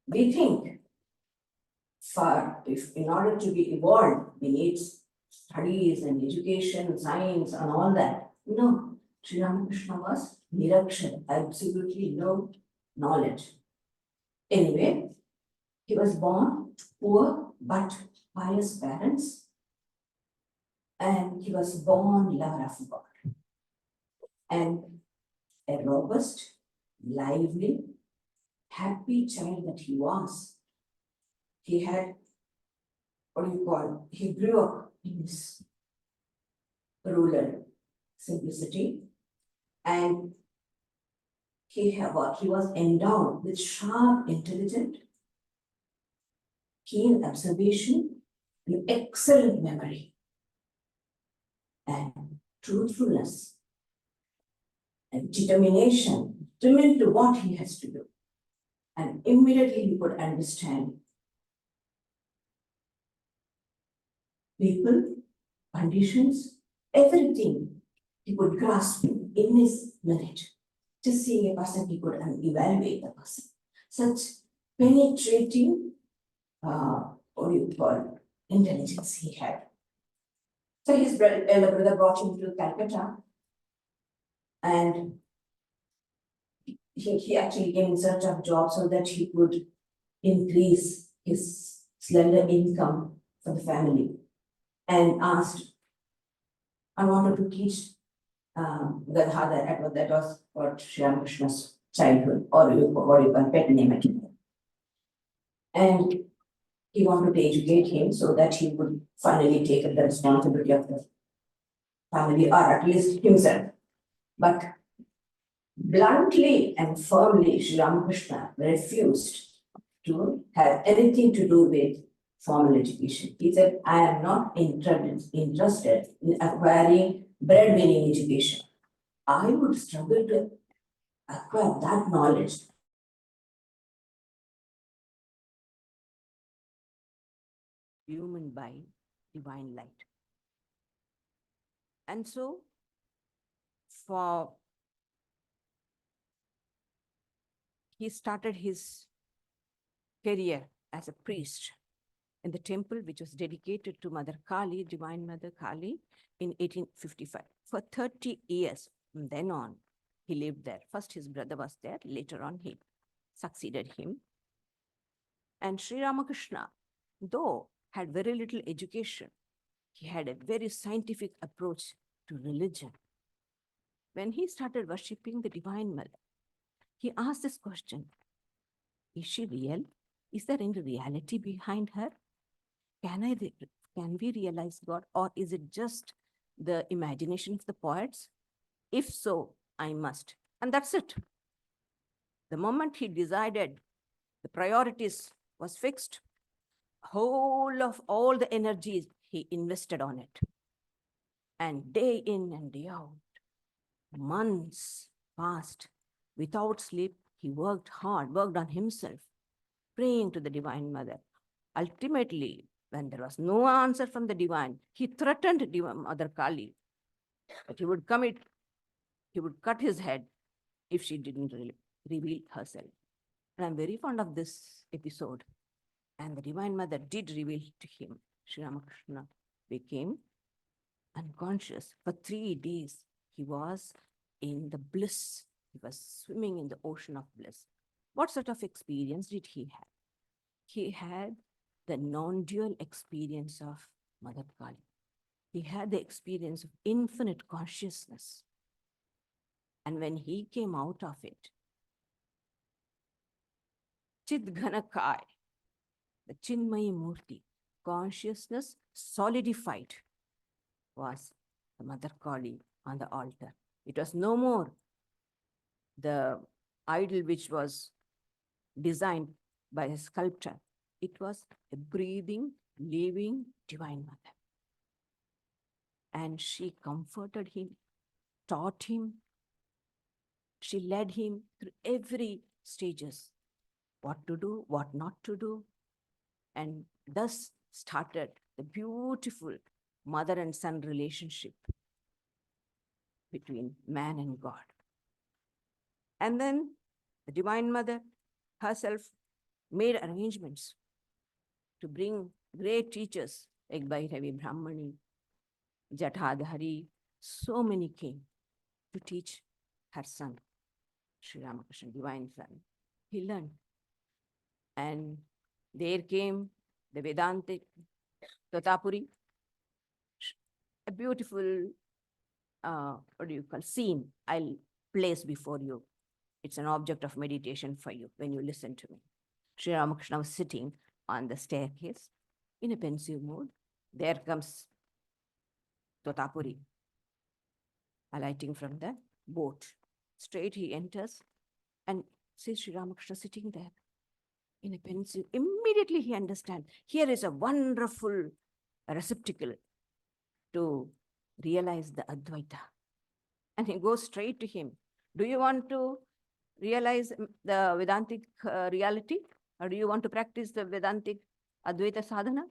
We think if in order to be evolved, we need studies and education, science, and all that. No, Sri Ramakrishna was Nirakshara, absolutely no knowledge. Anyway, he was born to poor but pious parents, and he was born lover of God. And a robust, lively, happy child that he was. He had, he grew up in this rural simplicity, and he was endowed with sharp intelligence, keen observation, and excellent memory. And truthfulness, and determination, determined to what he has to do. And immediately he could understand people, conditions, everything he could grasp in his minute. Just seeing a person, he could evaluate the person. Such penetrating, what do you call, intelligence he had. So his elder brother brought him to Calcutta, and he actually came in search of jobs so that he could increase his slender income for the family, and asked, I wanted to teach Gadadhar, that was what Sri Ramakrishna's childhood, or what you can pet name it. And he wanted to educate him so that he would finally take the responsibility of the family, or at least himself. But bluntly and firmly, Sri Ramakrishna refused to have anything to do with formal education. He said, I am not interested in acquiring breadwinning education. I would struggle to acquire that knowledge. Human by divine light. And so, he started his career as a priest in the temple which was dedicated to Mother Kali, Divine Mother Kali, in 1855. For 30 years from then on, he lived there. First his brother was there, later on he succeeded him. And Sri Ramakrishna, though had very little education, he had a very scientific approach to religion. When he started worshipping the Divine Mother, he asked this question, is she real? Is there any reality behind her? Can we realize God, or is it just the imagination of the poets? If so, I must. And that's it. The moment he decided the priorities was fixed, whole of all the energies he invested on it. And day in and day out, months passed without sleep. He worked hard, worked on himself, praying to the Divine Mother. Ultimately, when there was no answer from the divine, he threatened Mother Kali that he would cut his head if she didn't reveal herself. And I'm very fond of this episode. And the Divine Mother did reveal to him. Sri Ramakrishna became unconscious. For 3 days, he was in the bliss. He was swimming in the ocean of bliss. What sort of experience did he have? He had the non-dual experience of Mother Kali. He had the experience of infinite consciousness. And when he came out of it, Chidghanakai, the Chinmayi Murti, consciousness solidified, was the Mother Kali on the altar. It was no more the idol which was designed by a sculptor. It was a breathing, living Divine Mother. And she comforted him, taught him. She led him through every stages, what to do, what not to do. And thus started the beautiful mother and son relationship between man and God. And then the Divine Mother herself made arrangements to bring great teachers like Bhairavi Brahmani, Jatadhari. So many came to teach her son, Sri Ramakrishna, Divine Son. He learned. And there came the Vedantic Totapuri, a beautiful, scene I'll place before you. It's an object of meditation for you when you listen to me. Sri Ramakrishna was sitting on the staircase in a pensive mood. There comes Totapuri, alighting from the boat. Straight he enters and sees Sri Ramakrishna sitting there in a pensive. Immediately he understands, here is a wonderful receptacle to realize the Advaita. And he goes straight to him. Do you want to realize the Vedantic reality? Or do you want to practice the Vedantic Advaita sadhana?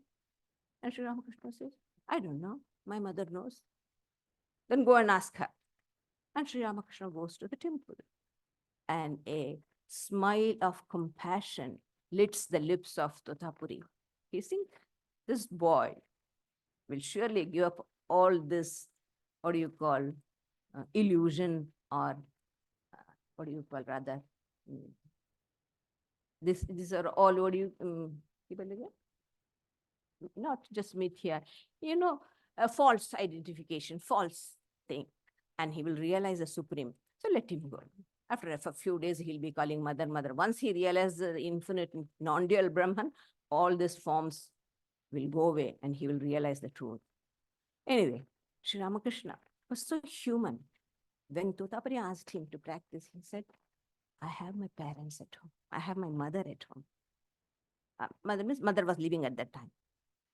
And Sri Ramakrishna says, I don't know. My mother knows. Then go and ask her. And Sri Ramakrishna goes to the temple. And a smile of compassion lights the lips of Totapuri. He thinks, this boy will surely give up all this, what do you call, illusion, or what do you call rather, these are all, what do you, not just myth here, a false identification, false thing, and he will realize the supreme. So let him go. After a few days, he'll be calling mother, mother. Once he realizes the infinite non-dual Brahman, all these forms will go away and he will realize the truth. Anyway, Sri Ramakrishna was so human. When Totapuri asked him to practice, he said, I have my parents at home. I have my mother at home. Mother was living at that time.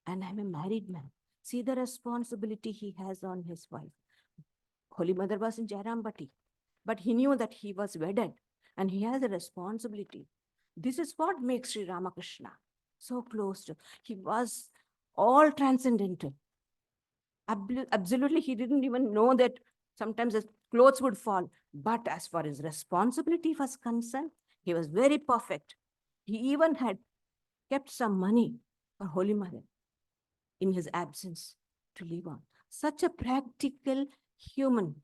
And I'm a married man. See the responsibility he has on his wife. Holy Mother was in Jairambati, but he knew that he was wedded and he has a responsibility. This is what makes Sri Ramakrishna so close to. He was all transcendental. Absolutely, he didn't even know that sometimes his clothes would fall. But as far as responsibility was concerned, he was very perfect. He even had kept some money for Holy Mother in his absence to live on. Such a practical human.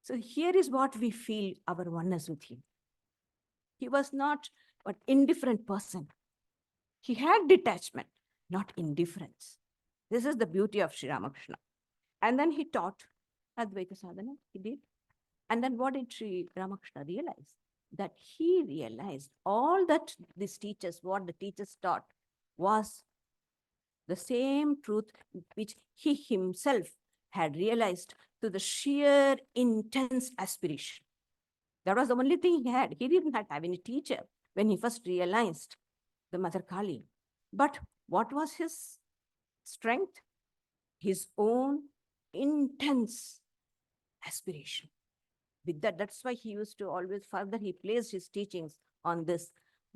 So here is what we feel our oneness with him. He was not an indifferent person. He had detachment, not indifference. This is the beauty of Sri Ramakrishna. And then he taught Advaita sadhana, he did. And then what did Sri Ramakrishna realize? That he realized all that these teachers, what the teachers taught, was the same truth which he himself had realized to the sheer intense aspiration. That was the only thing he had. He didn't have any teacher when he first realized the Mother Kali. But what was his strength? His own intense aspiration. With that, that's why he used to always further, he placed his teachings on this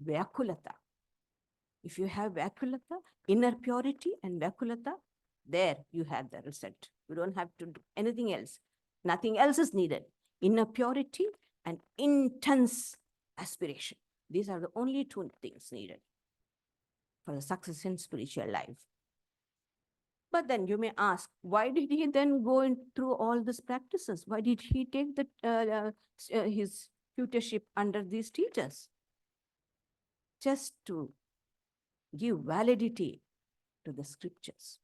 Vyakulata. If you have Vyakulata, inner purity and Vyakulata, there you have the result. You don't have to do anything else. Nothing else is needed. Inner purity and intense aspiration. These are the only two things needed for the success in spiritual life. But then you may ask, why did he then go through all these practices? Why did he take his tutorship under these teachers? Just to give validity to the scriptures.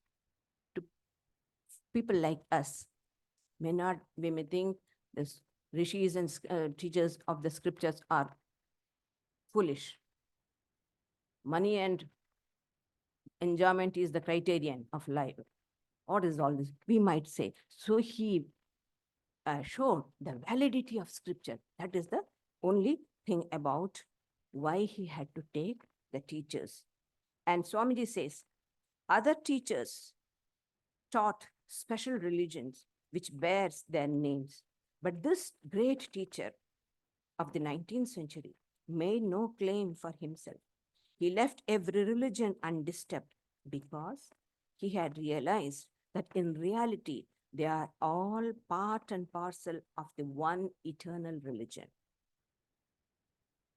To people like us, we may think the rishis and teachers of the scriptures are foolish. Money and enjoyment is the criterion of life. What is all this? We might say. So he showed the validity of scripture. That is the only thing about why he had to take the teachers. And Swamiji says, other teachers taught special religions which bears their names. But this great teacher of the 19th century made no claim for himself. He left every religion undisturbed because he had realized that in reality, they are all part and parcel of the one eternal religion.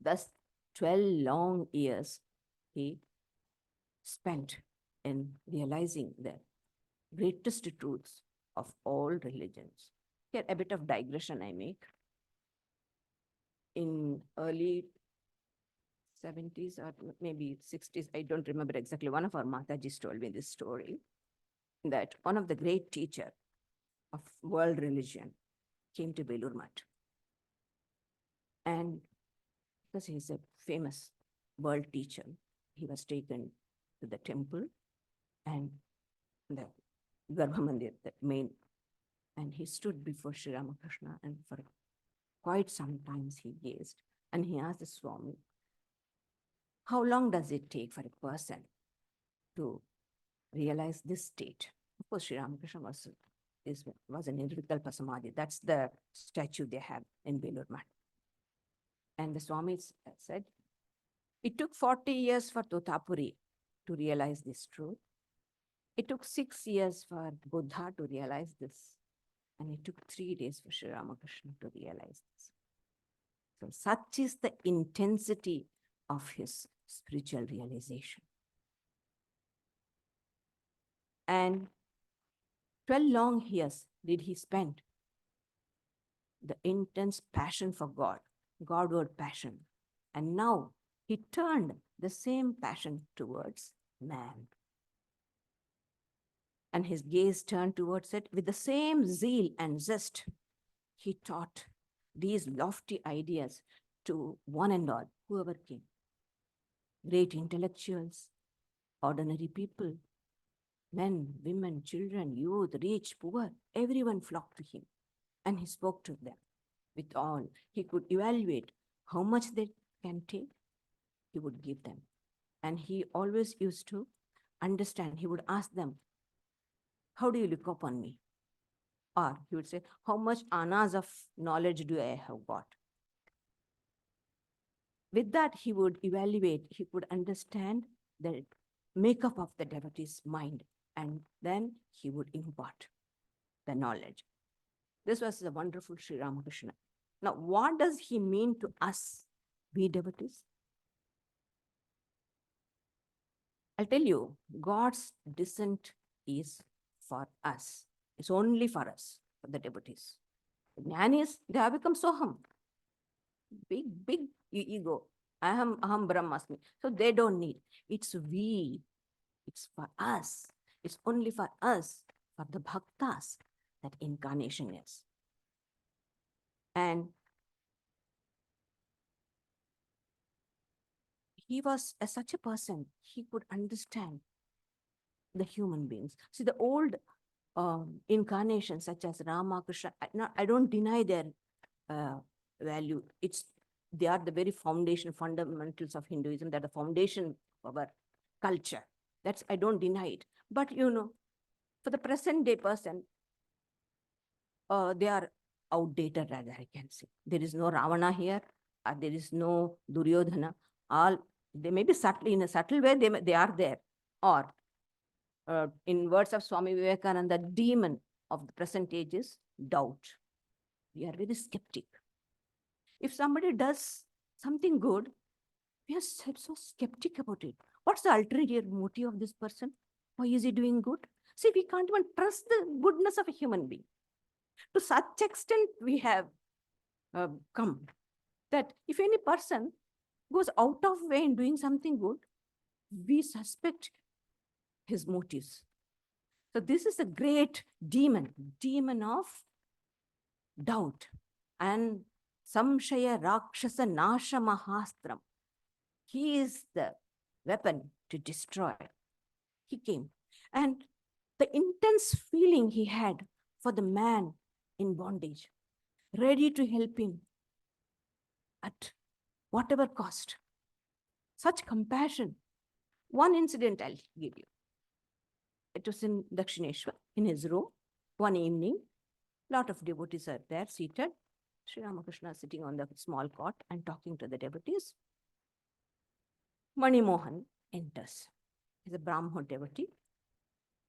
Thus, 12 long years he spent in realizing the greatest truths of all religions. Here, a bit of digression I make. In early 70s or maybe 60s, I don't remember exactly, one of our Matajis told me this story, that one of the great teachers of world religion came to Belur Math. And because he's a famous world teacher, he was taken to the temple and the Garbha Mandir, the main, and he stood before Sri Ramakrishna, and for quite some time he gazed, and he asked the Swami, how long does it take for a person to realize this state? Of course, Sri Ramakrishna was was an Nirvikalpa Samadhi. That's the statue they have in Belur Math. And the Swami said, it took 40 years for Totapuri to realize this truth. It took 6 years for Buddha to realize this. And it took 3 days for Sri Ramakrishna to realize this. So such is the intensity of his spiritual realization. And 12 long years did he spend the intense passion for God, Godward passion. And now he turned the same passion towards man. And his gaze turned towards it with the same zeal and zest. He taught these lofty ideas to one and all, whoever came. Great intellectuals, ordinary people, men, women, children, youth, rich, poor, everyone flocked to him. And he spoke to them with all. He could evaluate how much they can take, he would give them. And he always used to understand. He would ask them, how do you look upon me? Or he would say, how much annas of knowledge do I have got? With that, he would evaluate, he could understand the makeup of the devotee's mind, and then he would impart the knowledge. This was the wonderful Sri Ramakrishna. Now, what does he mean to us, we devotees? I'll tell you, God's descent is for us. It's only for us, for the devotees. The jnanis, they have become soham. Big ego. Aham brahmasmi. So they don't need. It's we. It's for us. It's only for us, for the bhaktas, that incarnation is. And he was such a person, he could understand the human beings. See, the old incarnations such as Ramakrishna, I don't deny their value. They are the very fundamentals of Hinduism. They're the foundation of our culture. I don't deny it. But for the present day person, they are outdated, rather, I can say. There is no Ravana here. There is no Duryodhana. They may be subtle, in a subtle way, they are there. Or in words of Swami Vivekananda, the demon of the present age is doubt. We are very skeptic. If somebody does something good, we are so skeptic about it. What's the ulterior motive of this person? Why is he doing good? See, we can't even trust the goodness of a human being. To such extent, we have come that if any person goes out of way in doing something good, we suspect his motives. So this is a great demon of doubt. And Samshaya Rakshasa Nasha Mahastram. He is the weapon to destroy. He came. And the intense feeling he had for the man in bondage, ready to help him at whatever cost. Such compassion. One incident I'll give you. It was in Dakshineshwar, in his room, one evening. Lot of devotees are there seated. Sri Ramakrishna sitting on the small cot and talking to the devotees. Mani Mohan enters. He's a Brahmo devotee,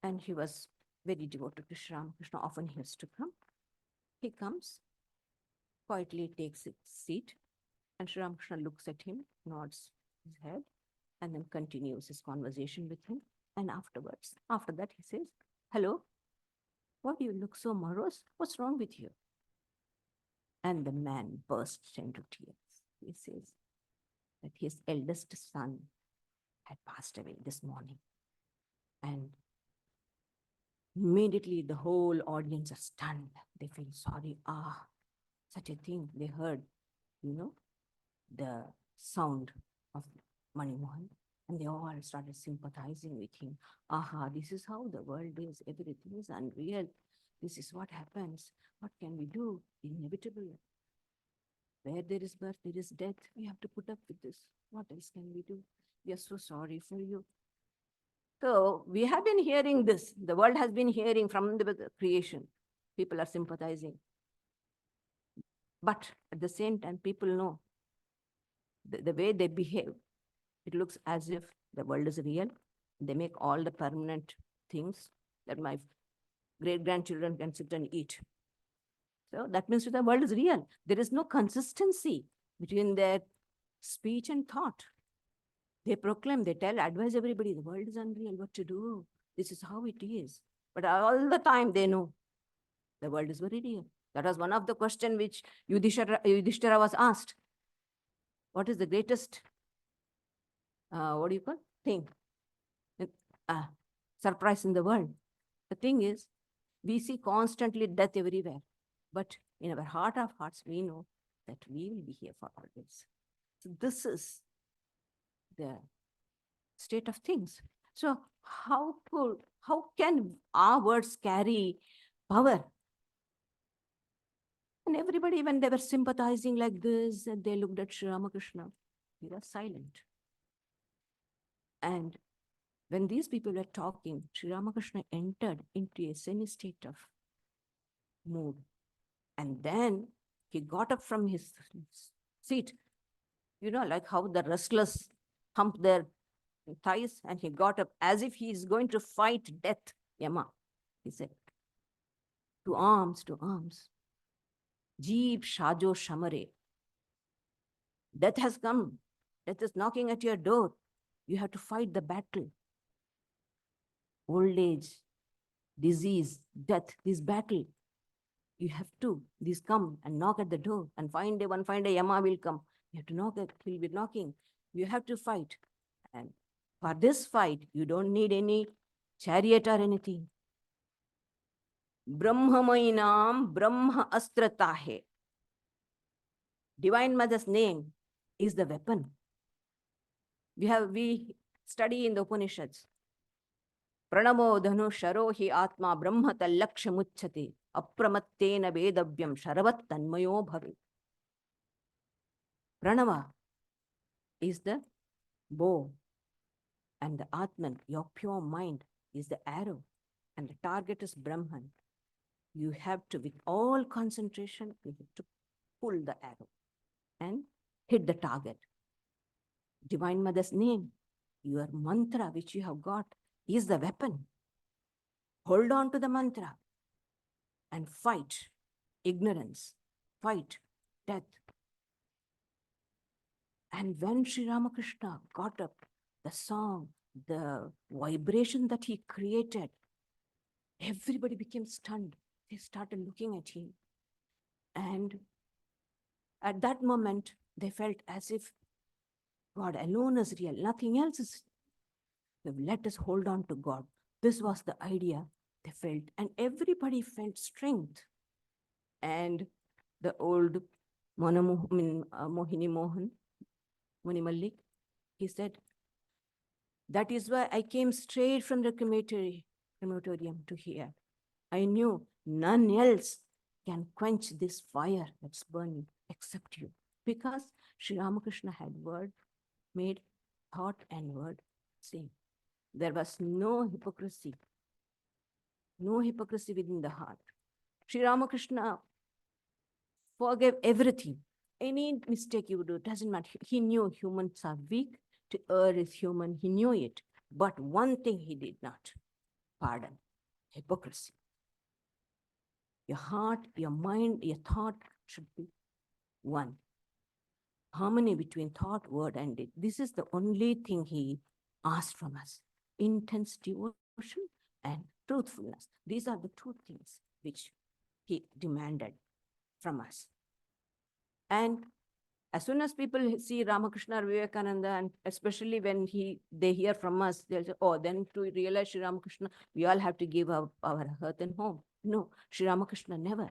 and he was very devoted to Sri Ramakrishna. Often he used to come. He comes, quietly takes his seat, and Sri Ramakrishna looks at him, nods his head, and then continues his conversation with him. And after that, he says, hello, why do you look so morose? What's wrong with you? And the man bursts into tears. He says that his eldest son had passed away this morning. And immediately the whole audience are stunned. They feel sorry. Such a thing. They heard, the sound of Mani Mohan, and they all started sympathizing with him. This is how the world is. Everything is unreal. This is what happens. What can we do? Inevitable. Where there is birth, there is death. We have to put up with this. What else can we do? We are so sorry for you. So we have been hearing this. The world has been hearing from the creation. people are sympathizing. But at the same time, people know the way they behave, it looks as if the world is real. They make all the permanent things that my great-grandchildren can sit and eat. So that means the world is real. There is no consistency between their speech and thought. They proclaim, they tell, advise everybody, the world is unreal, what to do? This is how it is. But all the time they know the world is very real. That was one of the questions which Yudhishthira was asked. What is the greatest, what do you call, thing? Surprise in the world. The thing is, we see constantly death everywhere. But in our heart of hearts, we know that we will be here for always. So this is the state of things. So how can our words carry power? And everybody, when they were sympathizing like this, and they looked at Sri Ramakrishna, he was silent. And when these people were talking, Sri Ramakrishna entered into a semi-state of mood. And then he got up from his seat, like how the wrestlers hump their thighs, and he got up as if he is going to fight death, Yama. He said, to arms, to arms. Jeeb Shajo Shamare. Death has come. Death is knocking at your door. You have to fight the battle. Old age, disease, death, this battle. You have to, these come and knock at the door, and one fine day Yama will come. You have to knock, he'll be knocking. You have to fight. And for this fight, you don't need any chariot or anything. Brahmamainam Brahma Astratahe. Divine Mother's name is the weapon. We study in the Upanishads. Pranamo dhanu sharohi atma brahma tallaksha mucchate apramattena vedavyam sharavat tanmayo bhave. Pranava is the bow, and the Atman, your pure mind, is the arrow, and the target is Brahman. You have to, with all concentration, you have to pull the arrow and hit the target. Divine Mother's name, your mantra which you have got, is the weapon. Hold on to the mantra and fight ignorance, fight death. And when Sri Ramakrishna got up, the song, the vibration that he created, everybody became stunned. They started looking at him. And at that moment, they felt as if God alone is real, nothing else is. Let us hold on to God. This was the idea they felt. And everybody felt strength. And the old Mohini Mohan, Muni Malik, he said, that is why I came straight from the crematorium to here. I knew none else can quench this fire that's burning except you. Because Sri Ramakrishna had made thought and word same. There was no hypocrisy within the heart. Sri Ramakrishna forgave everything. Any mistake you do, doesn't matter. He knew humans are weak, to err is human, he knew it. But one thing he did not pardon: hypocrisy. Your heart, your mind, your thought should be one. Harmony between thought, word, and deed. This is the only thing he asked from us. Intense devotion and truthfulness. These are the two things which he demanded from us. And as soon as people see Ramakrishna or Vivekananda, and especially when they hear from us, they'll say, oh, then to realize Sri Ramakrishna, we all have to give up our earth and home. No, Sri Ramakrishna never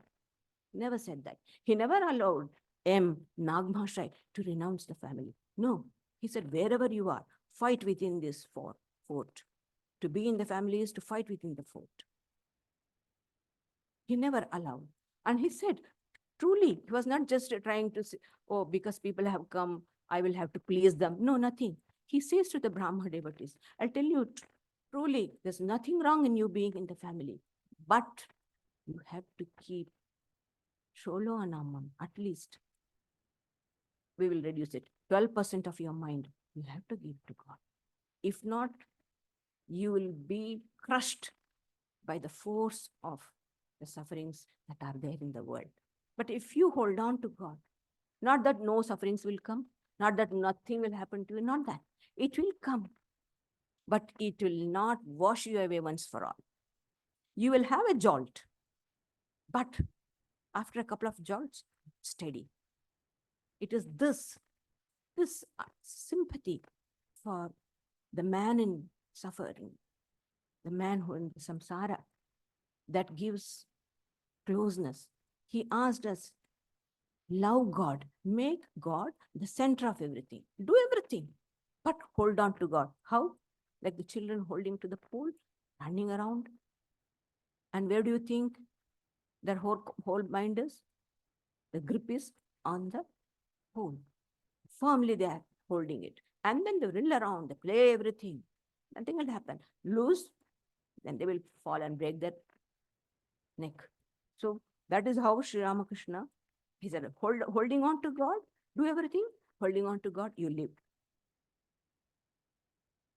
said that. He never allowed M. Nagmashai to renounce the family. No, he said, wherever you are, fight within this fort. To be in the family is to fight within the fort. He never allowed. And he said, truly, he was not just trying to say, oh, because people have come, I will have to please them. No, nothing. He says to the Brahma devotees, I'll tell you, truly, there's nothing wrong in you being in the family. But You have to keep Sholo Anamam, at least. We will reduce it. 12% of your mind, you have to give to God. If not, you will be crushed by the force of the sufferings that are there in the world. But if you hold on to God, not that no sufferings will come, not that nothing will happen to you, not that. It will come, but it will not wash you away once for all. You will have a jolt, but after a couple of jolts, steady. It is this sympathy for the man in suffering, the man who in samsara, that gives closeness. He asked us, love God, make God the center of everything. Do everything, but hold on to God. How? Like the children holding to the pool, running around. And where do you think their whole mind is? The grip is on the pool. Firmly they are holding it. And then they reel around, they play everything. Nothing will happen. Loose, then they will fall and break their neck. So that is how Sri Ramakrishna, he said, holding on to God, do everything, holding on to God, you live.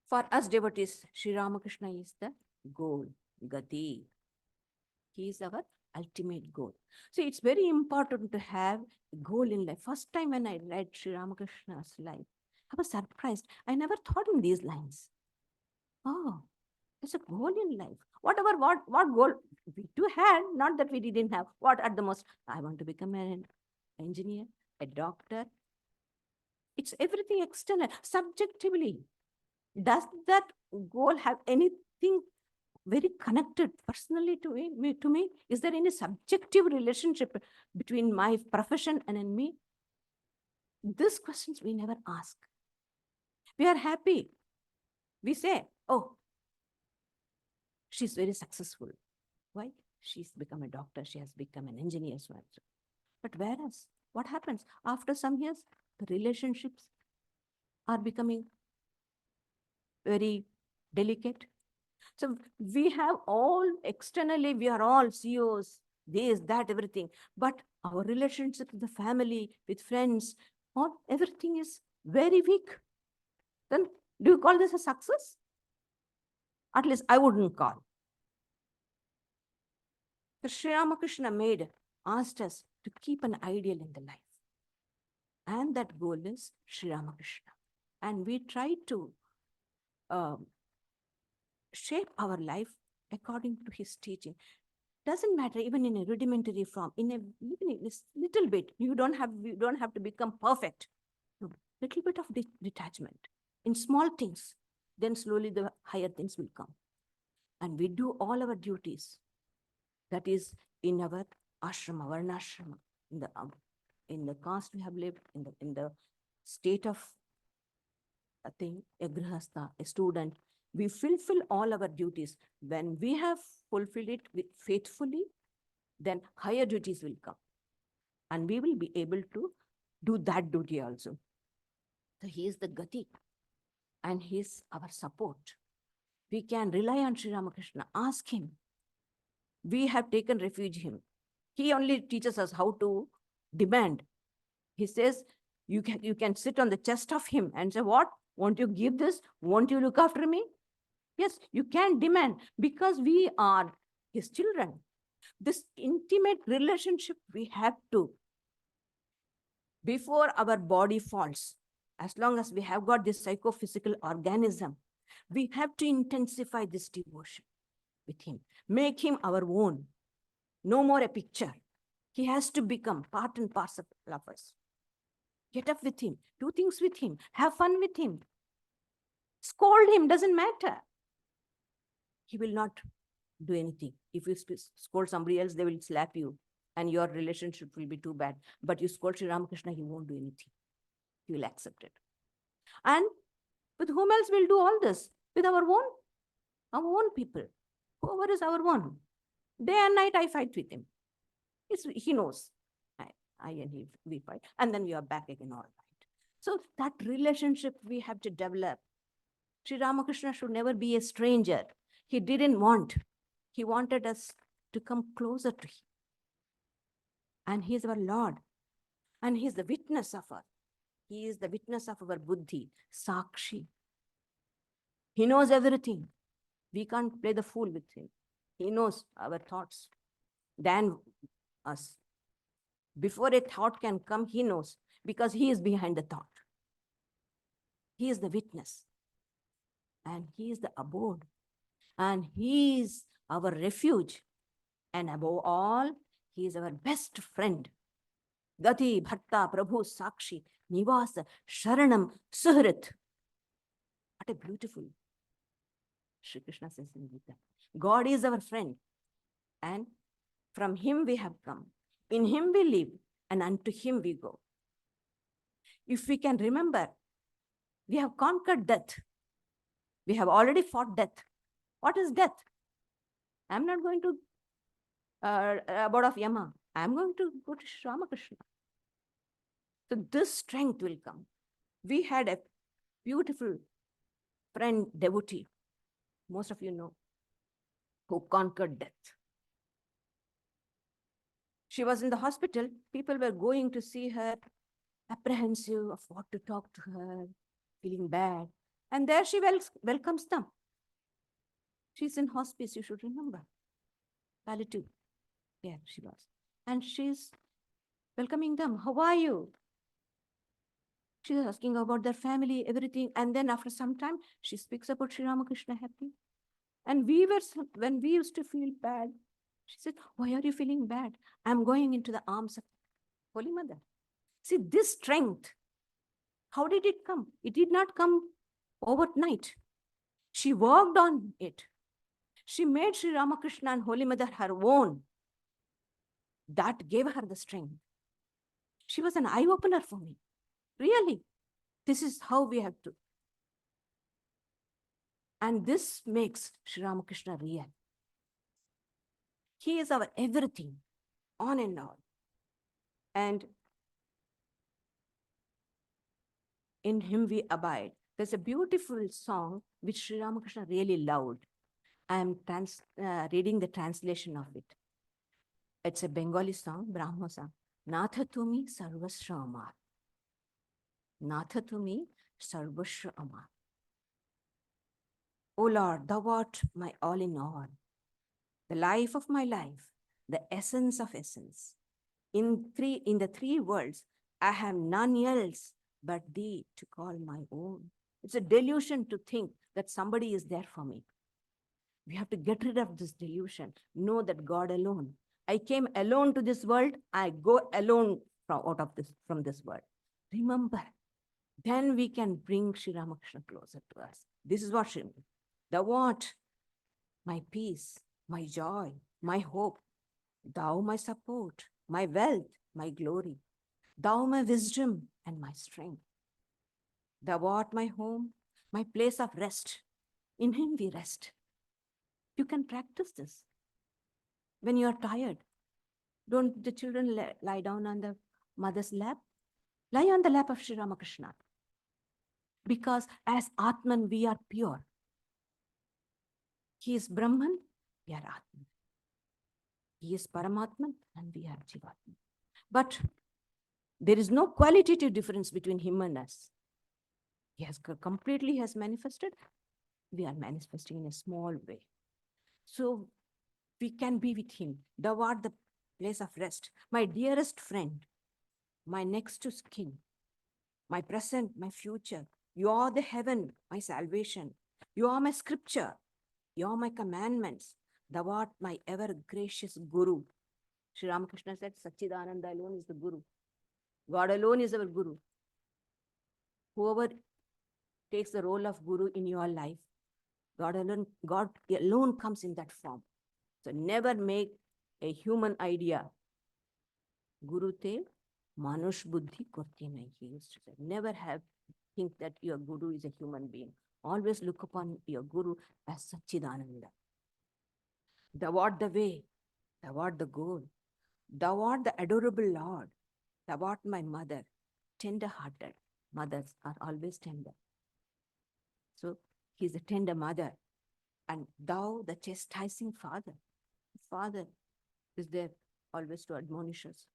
For us devotees, Sri Ramakrishna is the goal, Gati. He is our ultimate goal. So it's very important to have a goal in life. First time when I read Sri Ramakrishna's life, I was surprised. I never thought in these lines. Oh, there's a goal in life. What goal we do had, not that we didn't have. What at the most? I want to become an engineer, a doctor. It's everything external, subjectively. Does that goal have anything very connected personally to me? Is there any subjective relationship between my profession and in me? These questions we never ask. We are happy. We say, oh, she's very successful. Why? She's become a doctor. She has become an engineer. So but whereas, what happens? After some years, the relationships are becoming very delicate. So we have all externally, we are all CEOs, this, that, everything. But our relationship with the family, with friends, all everything is very weak. Then do you call this a success? At least I wouldn't call. So Sri Ramakrishna asked us to keep an ideal in the life. And that goal is Sri Ramakrishna. And we try to shape our life according to his teaching. Doesn't matter, even in a rudimentary form, even in a little bit, you don't have to become perfect. No, little bit of detachment in small things, then slowly the higher things will come. And we do all our duties. That is in our ashrama, varnashrama, in the caste we have lived, in the state of a grihastha, a student. We fulfill all our duties. When we have fulfilled it faithfully, then higher duties will come. And we will be able to do that duty also. So he is the Gati. And he is our support. We can rely on Sri Ramakrishna. Ask him. We have taken refuge in him. He only teaches us how to demand. He says, you can sit on the chest of him and say, what? Won't you give this? Won't you look after me? Yes, you can demand because we are his children. This intimate relationship we have to, before our body falls, as long as we have got this psychophysical organism, we have to intensify this devotion with him. Make him our own. No more a picture. He has to become part and parcel of us. Get up with him. Do things with him. Have fun with him. Scold him, doesn't matter. He will not do anything. If you scold somebody else, they will slap you and your relationship will be too bad. But you scold Sri Ramakrishna, he won't do anything. He will accept it. And with whom else will do all this? With our own people. Whoever is our own. Day and night I fight with him. He knows. I and he, we fight. And then we are back again all right. So that relationship we have to develop. Sri Ramakrishna should never be a stranger. He didn't want. He wanted us to come closer to him. And he is our Lord. And he is the witness of us. He is the witness of our buddhi, sakshi. He knows everything. We can't play the fool with him. He knows our thoughts than us. Before a thought can come, he knows, because he is behind the thought. He is the witness. And he is the abode. And he is our refuge. And above all, he is our best friend. Gati, Bhatta, Prabhu, Sakshi, Nivasa, Sharanam, Suhrit. What a beautiful Shri Krishna says in Gita. God is our friend. And from him we have come. In him we live. And unto him we go. If we can remember, we have conquered death. We have already fought death. What is death? I'm not going to abode of Yama. I'm going to go to Sri Ramakrishna. So this strength will come. We had a beautiful friend, devotee, most of you know, who conquered death. She was in the hospital. People were going to see her, apprehensive of what to talk to her, feeling bad. And there she welcomes them. She's in hospice, you should remember. Palliative care she was. And she's welcoming them. How are you? She's asking about their family, everything. And then after some time, she speaks about Sri Ramakrishna happy. And when we used to feel bad, she said, why are you feeling bad? I'm going into the arms of Holy Mother. See, this strength, how did it come? It did not come overnight. She worked on it. She made Sri Ramakrishna and Holy Mother her own. That gave her the strength. She was an eye-opener for me. Really, this is how we have to. And this makes Sri Ramakrishna real. He is our everything, on and on. And in him we abide. There's a beautiful song which Sri Ramakrishna really loved. I am reading the translation of it. It's a Bengali song, Brahmo song. Natha tumi sarvasra amar. Natha tumi sarvasra amar. O Lord, thou art my all in all, the life of my life, the essence of essence. In the three worlds, I have none else but thee to call my own. It's a delusion to think that somebody is there for me. We have to get rid of this delusion. Know that God alone. I came alone to this world. I go alone from this world. Remember, then we can bring Sri Ramakrishna closer to us. This is what Sri, thou art my peace, my joy, my hope. Thou my support, my wealth, my glory. Thou my wisdom and my strength. Thou art my home, my place of rest. In him we rest. You can practice this. When you are tired, don't the children lie down on the mother's lap? Lie on the lap of Sri Ramakrishna. Because as Atman, we are pure. He is Brahman, we are Atman. He is Paramatman and we are Jivatman. But there is no qualitative difference between him and us. He has completely manifested. We are manifesting in a small way. So we can be with him. Thou art the place of rest. My dearest friend, my next to kin, my present, my future. You are the heaven, my salvation. You are my scripture. You are my commandments. Thou art my ever gracious Guru. Sri Ramakrishna said, Satchidananda alone is the Guru. God alone is our Guru. Whoever takes the role of Guru in your life, God alone comes in that form. So never make a human idea. Guru te manush buddhi korti nahi, he used to say. Never think that your Guru is a human being. Always look upon your Guru as Satchidananda. Thou art the way. Thou art the goal. Thou art the adorable Lord. Thou art my mother, tender-hearted. Mothers are always tender. So he is a tender mother. And thou, the chastising father. Father is there always to admonish us.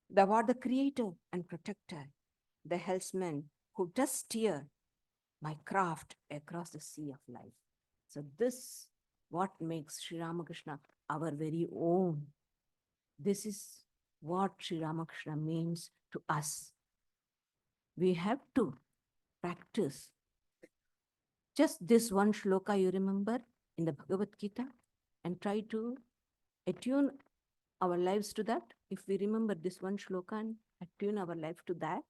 Thou art the creator and protector, the helmsman who does steer my craft across the sea of life. So this what makes Sri Ramakrishna our very own. This is what Sri Ramakrishna means to us. We have to practice. Just this one shloka you remember in the Bhagavad Gita and try to attune our lives to that. If we remember this one shloka and attune our life to that,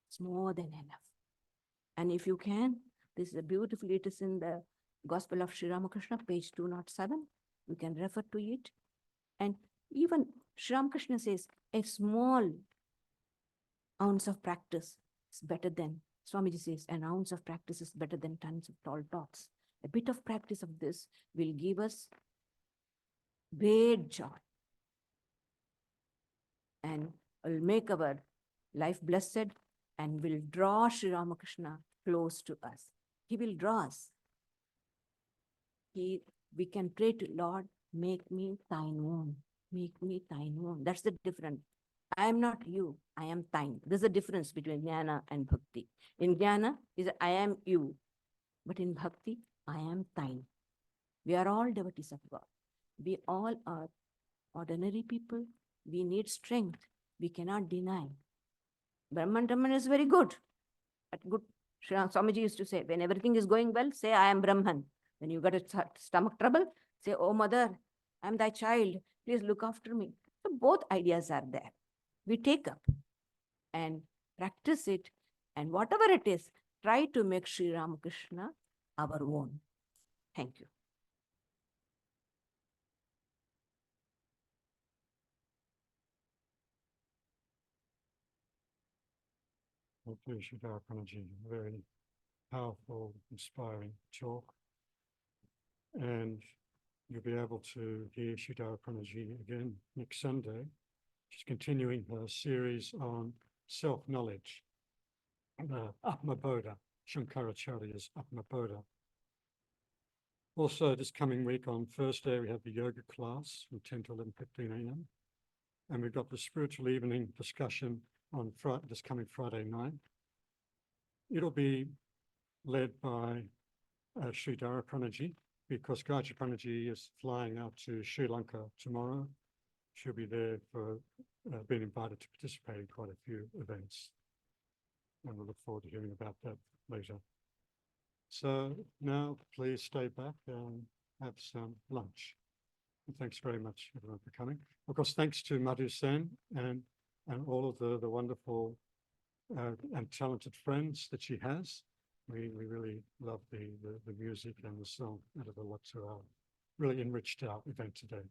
it's more than enough. And if you can, this is a beautiful, it is in the Gospel of Sri Ramakrishna, page 207. You can refer to it. And even Sri Ramakrishna says, a small ounce of practice is better than, Swamiji says, an ounce of practice is better than tons of tall talks. A bit of practice of this will give us great joy and will make our life blessed and will draw Sri Ramakrishna close to us. He will draw us. We can pray to Lord, make me thine own. Make me thine own. That's the difference. I am not you, I am thine. There's a difference between jnana and bhakti. In jnana is I am you, but in bhakti, I am thine. We are all devotees of God. We all are ordinary people. We need strength. We cannot deny. Brahman is very good. But good, Swamiji used to say, when everything is going well, say, I am Brahman. When you got a stomach trouble, say, oh mother, I am thy child. Please look after me. So both ideas are there. We take up and practice it. And whatever it is, try to make Sri Ramakrishna our own. Thank you. Thank you, Sridharaprana, very powerful, inspiring talk. And you'll be able to hear Sridharaprana again next Sunday. She's continuing her series on self-knowledge, Atmabodha, Shankaracharya's Atmabodha. Also, this coming week on Thursday, we have the yoga class from 10 to 11:15 a.m. And we've got the spiritual evening discussion on this coming Friday night. It'll be led by Sridharaprana, because Gayatri is flying out to Sri Lanka tomorrow. She'll be there for being invited to participate in quite a few events. And we'll look forward to hearing about that later. So now please stay back and have some lunch. And thanks very much, everyone, for coming. Of course, thanks to Madhu Sen and all of the wonderful and talented friends that she has. We really love the music and the song out of the lot. Really enriched our event today.